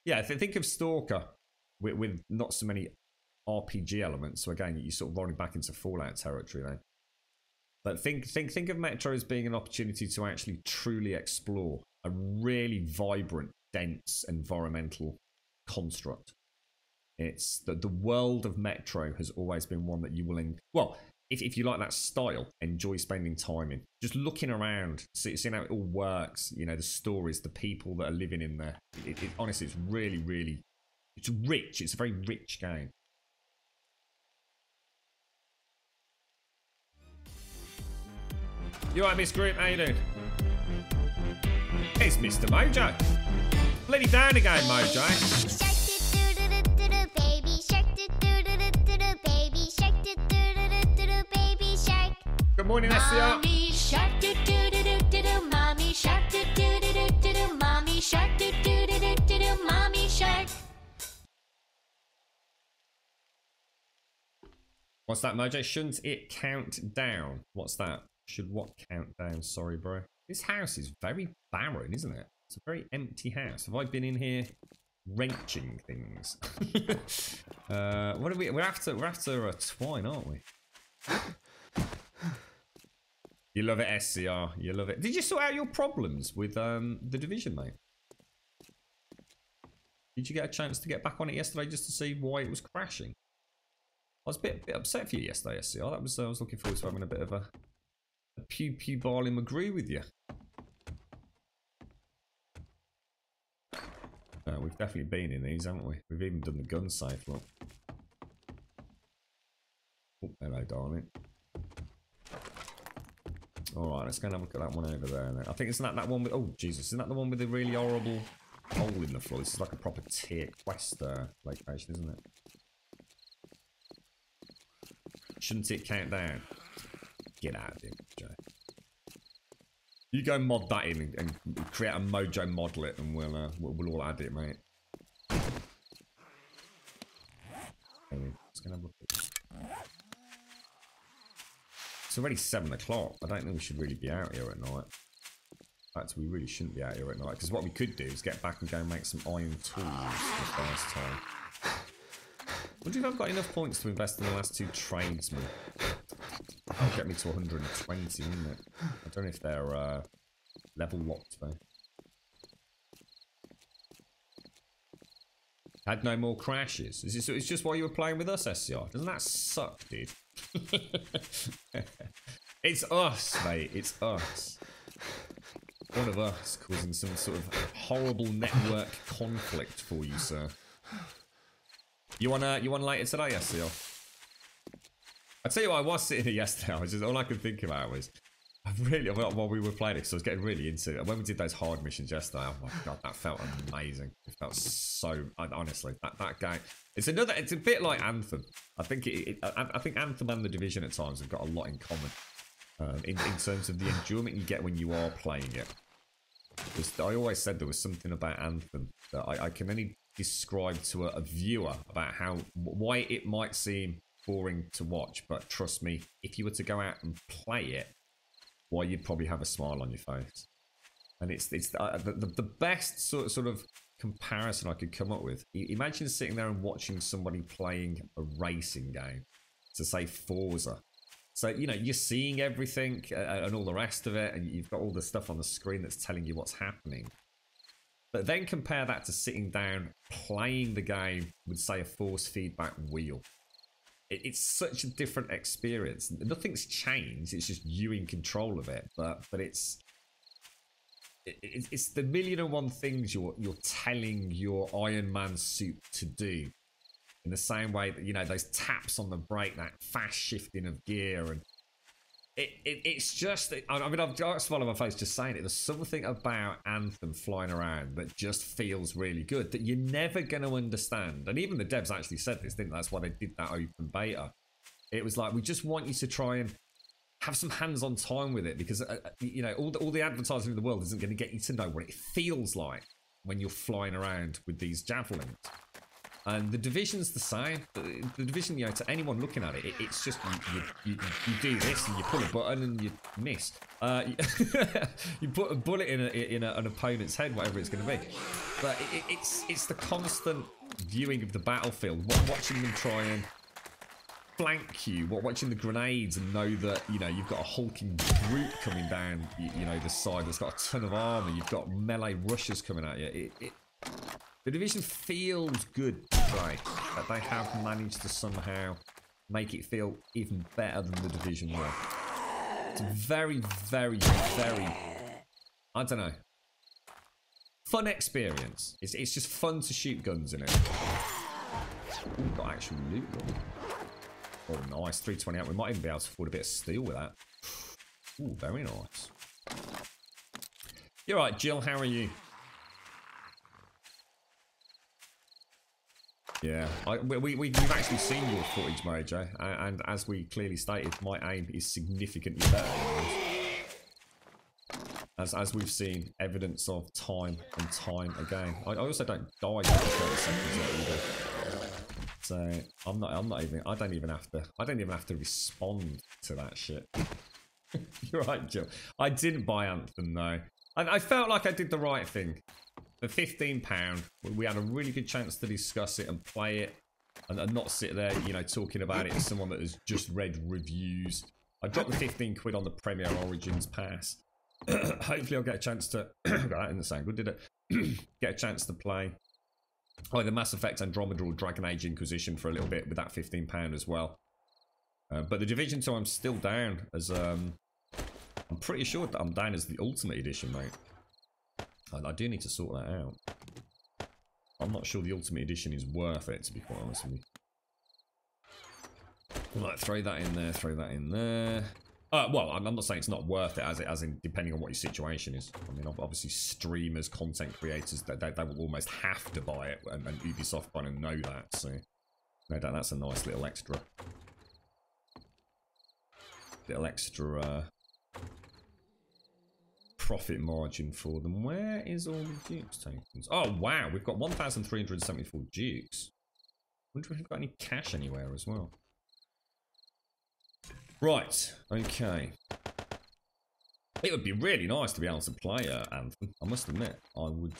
yeah, think of Stalker with not so many RPG elements. So, again, you're sort of rolling back into Fallout territory there. But think of Metro as being an opportunity to actually truly explore a really vibrant, dense environmental construct. It's the world of Metro has always been one that you will, well, if you like that style, enjoy spending time in. Just looking around, seeing how it all works, you know, the stories, the people that are living in there. Honestly, it's really, it's rich. It's a very rich game. You alright, Miss Group? How you doing? It's Mr. Mojo. Bloody down again, Mojo. Good morning, SCR. Mommy shark do do do do do do. Mommy shark do do do do do do. Mommy shark do do do do do do. Mommy shark. What's that, Mojo? Shouldn't it count down? What's that? Should what count down? Sorry, bro. This house is very barren, isn't it? It's a very empty house. Have I been in here wrenching things? What are we? We're after twine, aren't we? You love it, SCR. You love it. Did you sort out your problems with the Division, mate? Did you get a chance to get back on it yesterday just to see why it was crashing? I was a bit upset for you yesterday, SCR. I was looking forward to having a bit of a Pew Pew Barley McGrew with you. We've definitely been in these, haven't we? We've even done the gun safe, look. Oh, hello, darling. Alright, let's go and have a look at that one over there. Then. I think isn't that one with... Oh, Jesus. Isn't that the one with the really horrible hole in the floor? This is like a proper tier quest location, isn't it? Shouldn't it count down? Get out of here, Joe. You go mod that in and create a mojo model it, and we'll all add it, mate. Let's go and have a look at this. It's already 7 o'clock. I don't think we should really be out here at night. In fact, we really shouldn't be out here at night, because what we could do is get back and go and make some iron tools for the first time. Wonder if I've got enough points to invest in the last 2 tradesmen. That'll get me to 120, wouldn't it? I don't know if they're level locked though. Had no more crashes. It's just while you were playing with us, SCR. Doesn't that suck, dude? It's us, mate. It's us. One of us causing some sort of horrible network conflict for you, sir. You want later today, SCR? I tell you what, I was sitting here yesterday. All I could think about was, while we were playing it, because I was getting really into it. When we did those hard missions yesterday, oh my god, that felt amazing. It felt so, honestly, that game. It's a bit like Anthem. I think I think Anthem and The Division at times have got a lot in common in terms of the enjoyment you get when you are playing it. Because I always said there was something about Anthem that I can only describe to a viewer about why it might seem boring to watch, but trust me, if you were to go out and play it, why you'd probably have a smile on your face. And it's the best sort of comparison I could come up with. Imagine sitting there and watching somebody playing a racing game, to say Forza. So, you know, you're seeing everything and all the rest of it, and you've got all the stuff on the screen that's telling you what's happening. But then compare that to sitting down, playing the game with, say, a force feedback wheel. It's such a different experience. Nothing's changed. It's just you in control of it. But it's the 1,000,001 things you're telling your Iron Man suit to do. In the same way that, you know, those taps on the brake, that fast shifting of gear, and it's just, I mean, I've got a smile on my face just saying it. There's something about Anthem flying around that just feels really good, that you're never going to understand. And even the devs actually said this, didn't they? That's why they did that open beta. It was like, we just want you to try and have some hands-on time with it, because, you know, all the advertising in the world isn't going to get you to know what it feels like when you're flying around with these javelins. And the Division's the same. The Division, you know, to anyone looking at it, it's just you do this and you pull a button and you miss. You put a bullet in an opponent's head, whatever it's going to be. But it's the constant viewing of the battlefield, watching them try and flank you, watching the grenades and know that, you know, you've got a hulking brute coming down, you know, the side that's got a ton of armor. You've got melee rushers coming at you. The Division feels good to play, that they have managed to somehow make it feel even better than the Division were. It's a very, very, very, I don't know, fun experience. It's just fun to shoot guns in it. Ooh, got actual loot. Oh, nice, 328. We might even be able to afford a bit of steel with that. Ooh, very nice. You're right, Jill, how are you? Yeah, we've actually seen your footage, Mojo, and as we clearly stated, my aim is significantly better than yours. As we've seen evidence of time and time again. I also don't die every 30 seconds either. So I don't even have to respond to that shit. You're right, Jill. I didn't buy Anthem though. I felt like I did the right thing. For £15, we had a really good chance to discuss it and play it, and not sit there, you know, talking about it as someone that has just read reviews. I dropped the 15 quid on the Premier Origins pass. Hopefully I'll get a chance to... that didn't sound good, did it? Get a chance to play either Mass Effect Andromeda or Dragon Age Inquisition for a little bit with that £15 as well. But the Division 2 I'm still down as... I'm pretty sure that I'm down as the Ultimate Edition, mate. I do need to sort that out. I'm not sure the Ultimate Edition is worth it, to be quite honest with you. Right, throw that in there, throw that in there. Well, I'm not saying it's not worth it, as in depending on what your situation is. I mean, obviously streamers, content creators, they will almost have to buy it, and Ubisoft kind of know that, so no doubt that's a nice little extra. Profit margin for them. Where is all the Dukes tokens? Oh, wow, we've got 1,374 Dukes. Wonder if we've got any cash anywhere as well. Right, okay. It would be really nice to be able to play Anthem, I must admit. I would,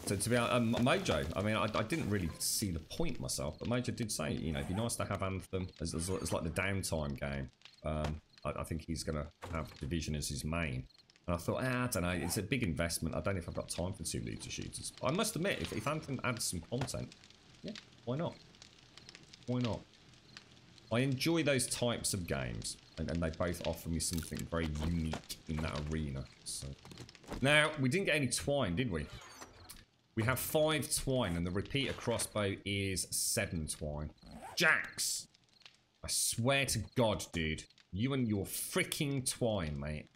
so to be Mojo, I mean, I didn't really see the point myself, but Mojo did say, you know, it'd be nice to have Anthem as like the downtime game. I think he's going to have Division as his main. And I thought, I don't know, it's a big investment. I don't know if I've got time for 2 looter shooters. But I must admit, if Anthem adds some content, yeah, why not? Why not? I enjoy those types of games, and they both offer me something very unique in that arena. So. Now, we didn't get any twine, did we? We have 5 twine, and the repeater crossbow is 7 twine. Jax! I swear to God, dude. You and your freaking twine, mate.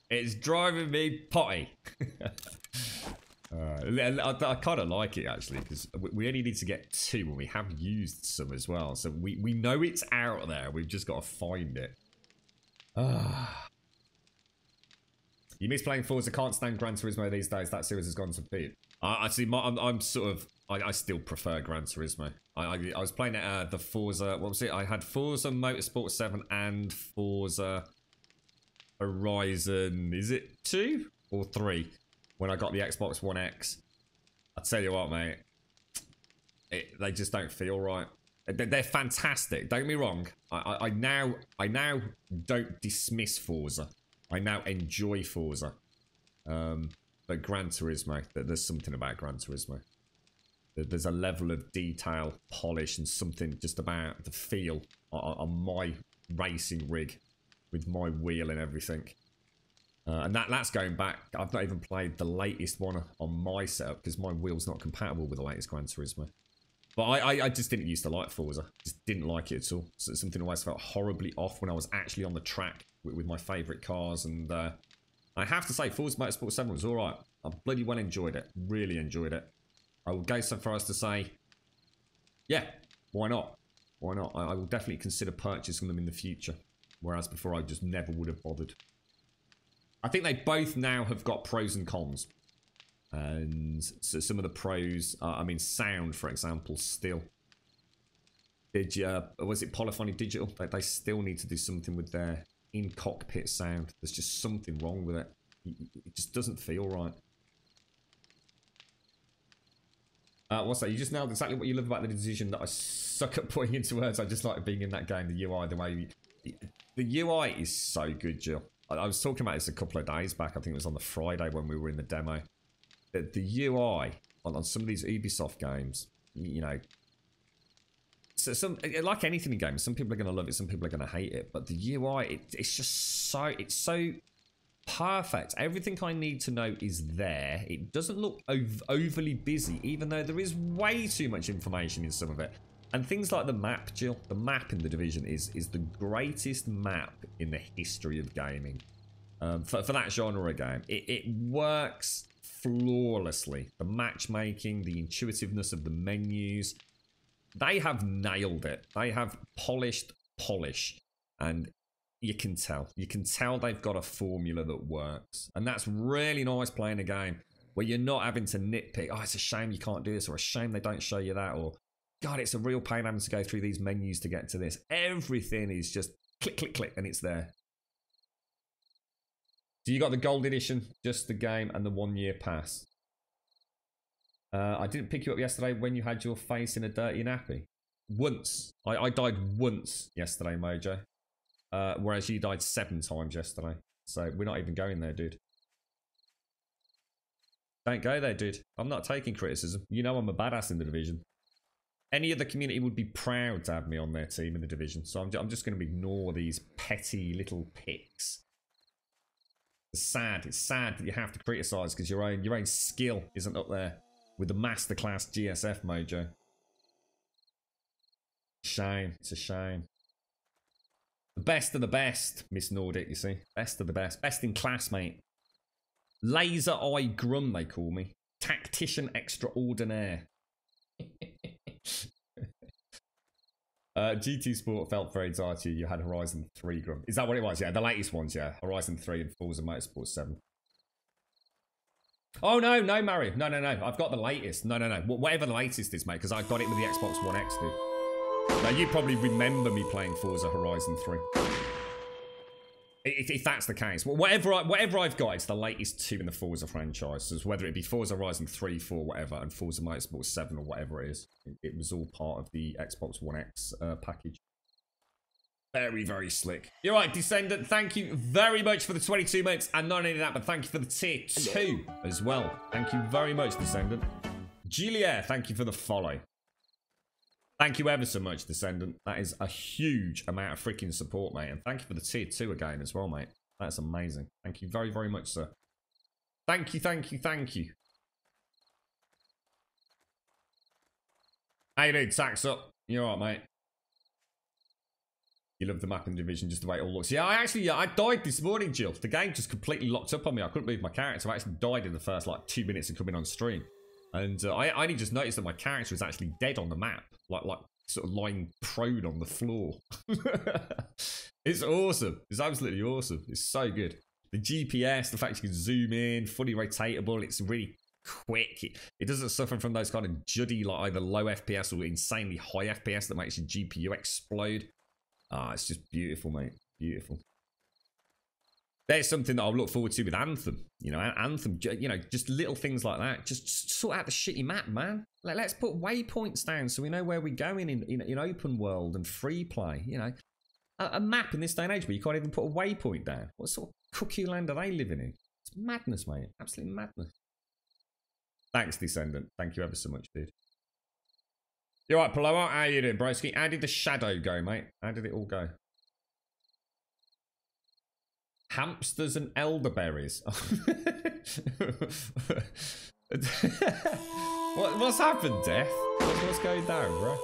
It's driving me potty. I kind of like it, actually, because we only need to get 2, and we have used some as well. So we know it's out there. We've just got to find it. You miss playing Forza. Can't stand Gran Turismo these days. That series has gone to Pete. I see. I'm sort of. I still prefer Gran Turismo. I was playing the Forza. What was it? I had Forza Motorsport 7 and Forza Horizon. Is it 2 or 3? When I got the Xbox One X, I tell you what, mate, they just don't feel right. They're fantastic. Don't get me wrong. I now don't dismiss Forza. I now enjoy Forza. But Gran Turismo, there's something about Gran Turismo. There's a level of detail, polish, and something just about the feel on my racing rig with my wheel and everything. And that's going back. I've not even played the latest one on my setup because my wheel's not compatible with the latest Gran Turismo. But I just didn't used to like Forza. Just didn't like it at all. So something always felt horribly off when I was actually on the track with my favourite cars. And I have to say, Forza Motorsport 7 was alright. I bloody well enjoyed it. Really enjoyed it. I will go so far as to say, yeah, why not? Why not? I will definitely consider purchasing them in the future. Whereas before I just never would have bothered. I think they both now have got pros and cons. And so some of the pros, I mean, sound, for example, still. Was it Polyphony Digital? They still need to do something with their in-cockpit sound. There's just something wrong with it. It just doesn't feel right. What's that? You just nailed exactly what you love about the decision that I suck at putting into words. I just like being in that game, the UI, the way... The UI is so good, Jill. I was talking about this a couple of days back. I think it was on the Friday when we were in the demo. The UI on some of these Ubisoft games, you know... So like anything in games, some people are going to love it, some people are going to hate it. But the UI, it's just so... It's so... perfect. Everything I need to know is there. It doesn't look overly busy, even though there is way too much information in some of it. And things like the map, Jill. The map in The Division is the greatest map in the history of gaming. For that genre of game. It works flawlessly. The matchmaking, the intuitiveness of the menus. They have nailed it. They have polished polish. And you can tell. You can tell they've got a formula that works. And that's really nice playing a game where you're not having to nitpick, oh, it's a shame you can't do this, or a shame they don't show you that, or God, it's a real pain having to go through these menus to get to this. Everything is just click, click, click, and it's there. So you got the gold edition, just the game, and the 1 year pass. I didn't pick you up yesterday when you had your face in a dirty nappy. Once. I died once yesterday, Mojo. Whereas you died 7 times yesterday. So we're not even going there, dude. Don't go there, dude. I'm not taking criticism. You know I'm a badass in The Division. Any other community would be proud to have me on their team in the division. So I'm just going to ignore these petty little picks. It's sad. It's sad that you have to criticise because your own skill isn't up there with the masterclass GSF mojo. Shame. It's a shame. The best of the best, Miss Nordic, you see. Best of the best. Best in class, mate. Laser Eye Grum, they call me. Tactician Extraordinaire. GT Sport felt for anxiety. You had Horizon 3 Grum. Is that what it was? Yeah, the latest ones, yeah. Horizon 3 and Forza Motorsport 7. Oh, no, Mario. No. I've got the latest. No. Whatever the latest is, mate, because I got it with the Xbox One X, dude. Now, you probably remember me playing Forza Horizon 3. If that's the case. Well, whatever I've got, it's the latest 2 in the Forza franchise. So whether it be Forza Horizon 3, 4, whatever, and Forza Motorsport 7 or whatever it is. It was all part of the Xbox One X package. Very, very slick. You're right, Descendant. Thank you very much for the 22 months. And not only that, but thank you for the tier 2 as well. Thank you very much, Descendant. Julia, thank you for the follow. Thank you ever so much, Descendant. That is a huge amount of freaking support, mate. And thank you for the tier 2 again as well, mate. That's amazing. Thank you very, very much, sir. Thank you. How you doing, Tax up? You alright, mate? You love the map and division, just the way it all looks. Yeah, I died this morning, Jill. The game just completely locked up on me. I couldn't move my character. I actually died in the first, 2 minutes of coming on stream. And I only just noticed that my character was actually dead on the map. Like sort of lying prone on the floor. It's awesome. It's absolutely awesome. It's so good. The GPS, the fact you can zoom in, fully rotatable, it's really quick. It doesn't suffer from those kind of juddy, either low FPS or insanely high FPS that makes your GPU explode. Ah, it's just beautiful, mate. Beautiful. There's something that I'll look forward to with Anthem. Anthem, just little things like that. Just sort out the shitty map, man. Let's put waypoints down so we know where we're going in open world and free play. A map in this day and age where you can't even put a waypoint down. What sort of cookie land are they living in? It's madness, mate. Absolute madness. Thanks, Descendant. Thank you ever so much, dude. You alright, Paloa? How you doing, broski? How did the shadow go, mate? How did it all go? Hamsters and elderberries. What's happened, Death? What's going down, bro?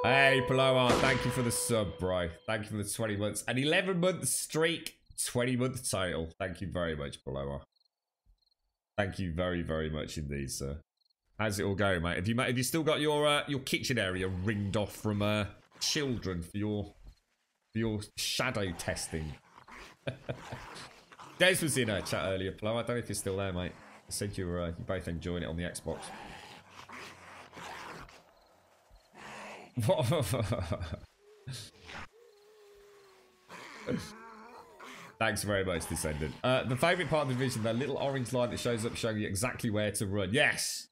Hey, Paloa, thank you for the sub, bro. Thank you for the 20 months. An 11-month streak, 20-month total. Thank you very much, Paloa. Thank you very, very much indeed, sir. How's it all going, mate? Have you still got your kitchen area ringed off from children for your shadow testing? Des was in a chat earlier, Plo. I don't know if you're still there, mate. I said you both enjoying it on the Xbox. Thanks very much, Descendant. The favourite part of the division, that little orange line that shows up showing you exactly where to run. Yes.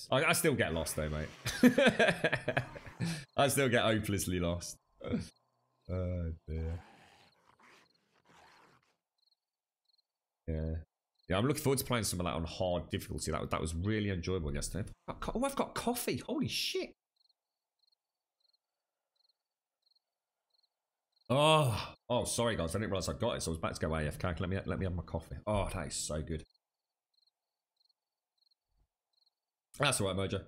I still get lost though, mate. I still get hopelessly lost. Oh dear. Yeah, I'm looking forward to playing some of that on hard difficulty. That was really enjoyable yesterday. Oh, I've got coffee. Holy shit. Oh, sorry guys. I didn't realise I got it, so I was about to go AFK. Let me have my coffee. Oh, that is so good. That's all right, Mojo.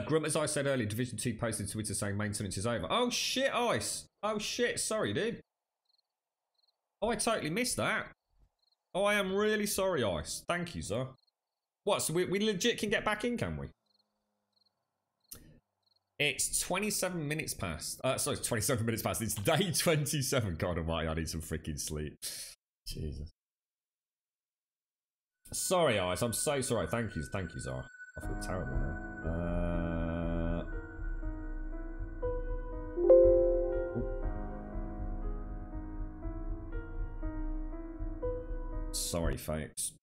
Grunt, as I said earlier, Division 2 posted to Twitter saying maintenance is over. Oh shit, Ice. Oh shit, sorry, dude. Oh, I totally missed that. Oh, I am really sorry, Ice. Thank you, sir. What, so we legit can get back in, can we? It's 27 minutes past. Sorry, 27 minutes past. It's day 27. God almighty, I need some freaking sleep. Jesus. Sorry, Ice. I'm so sorry. Thank you, Zara. I feel terrible now. Sorry, folks.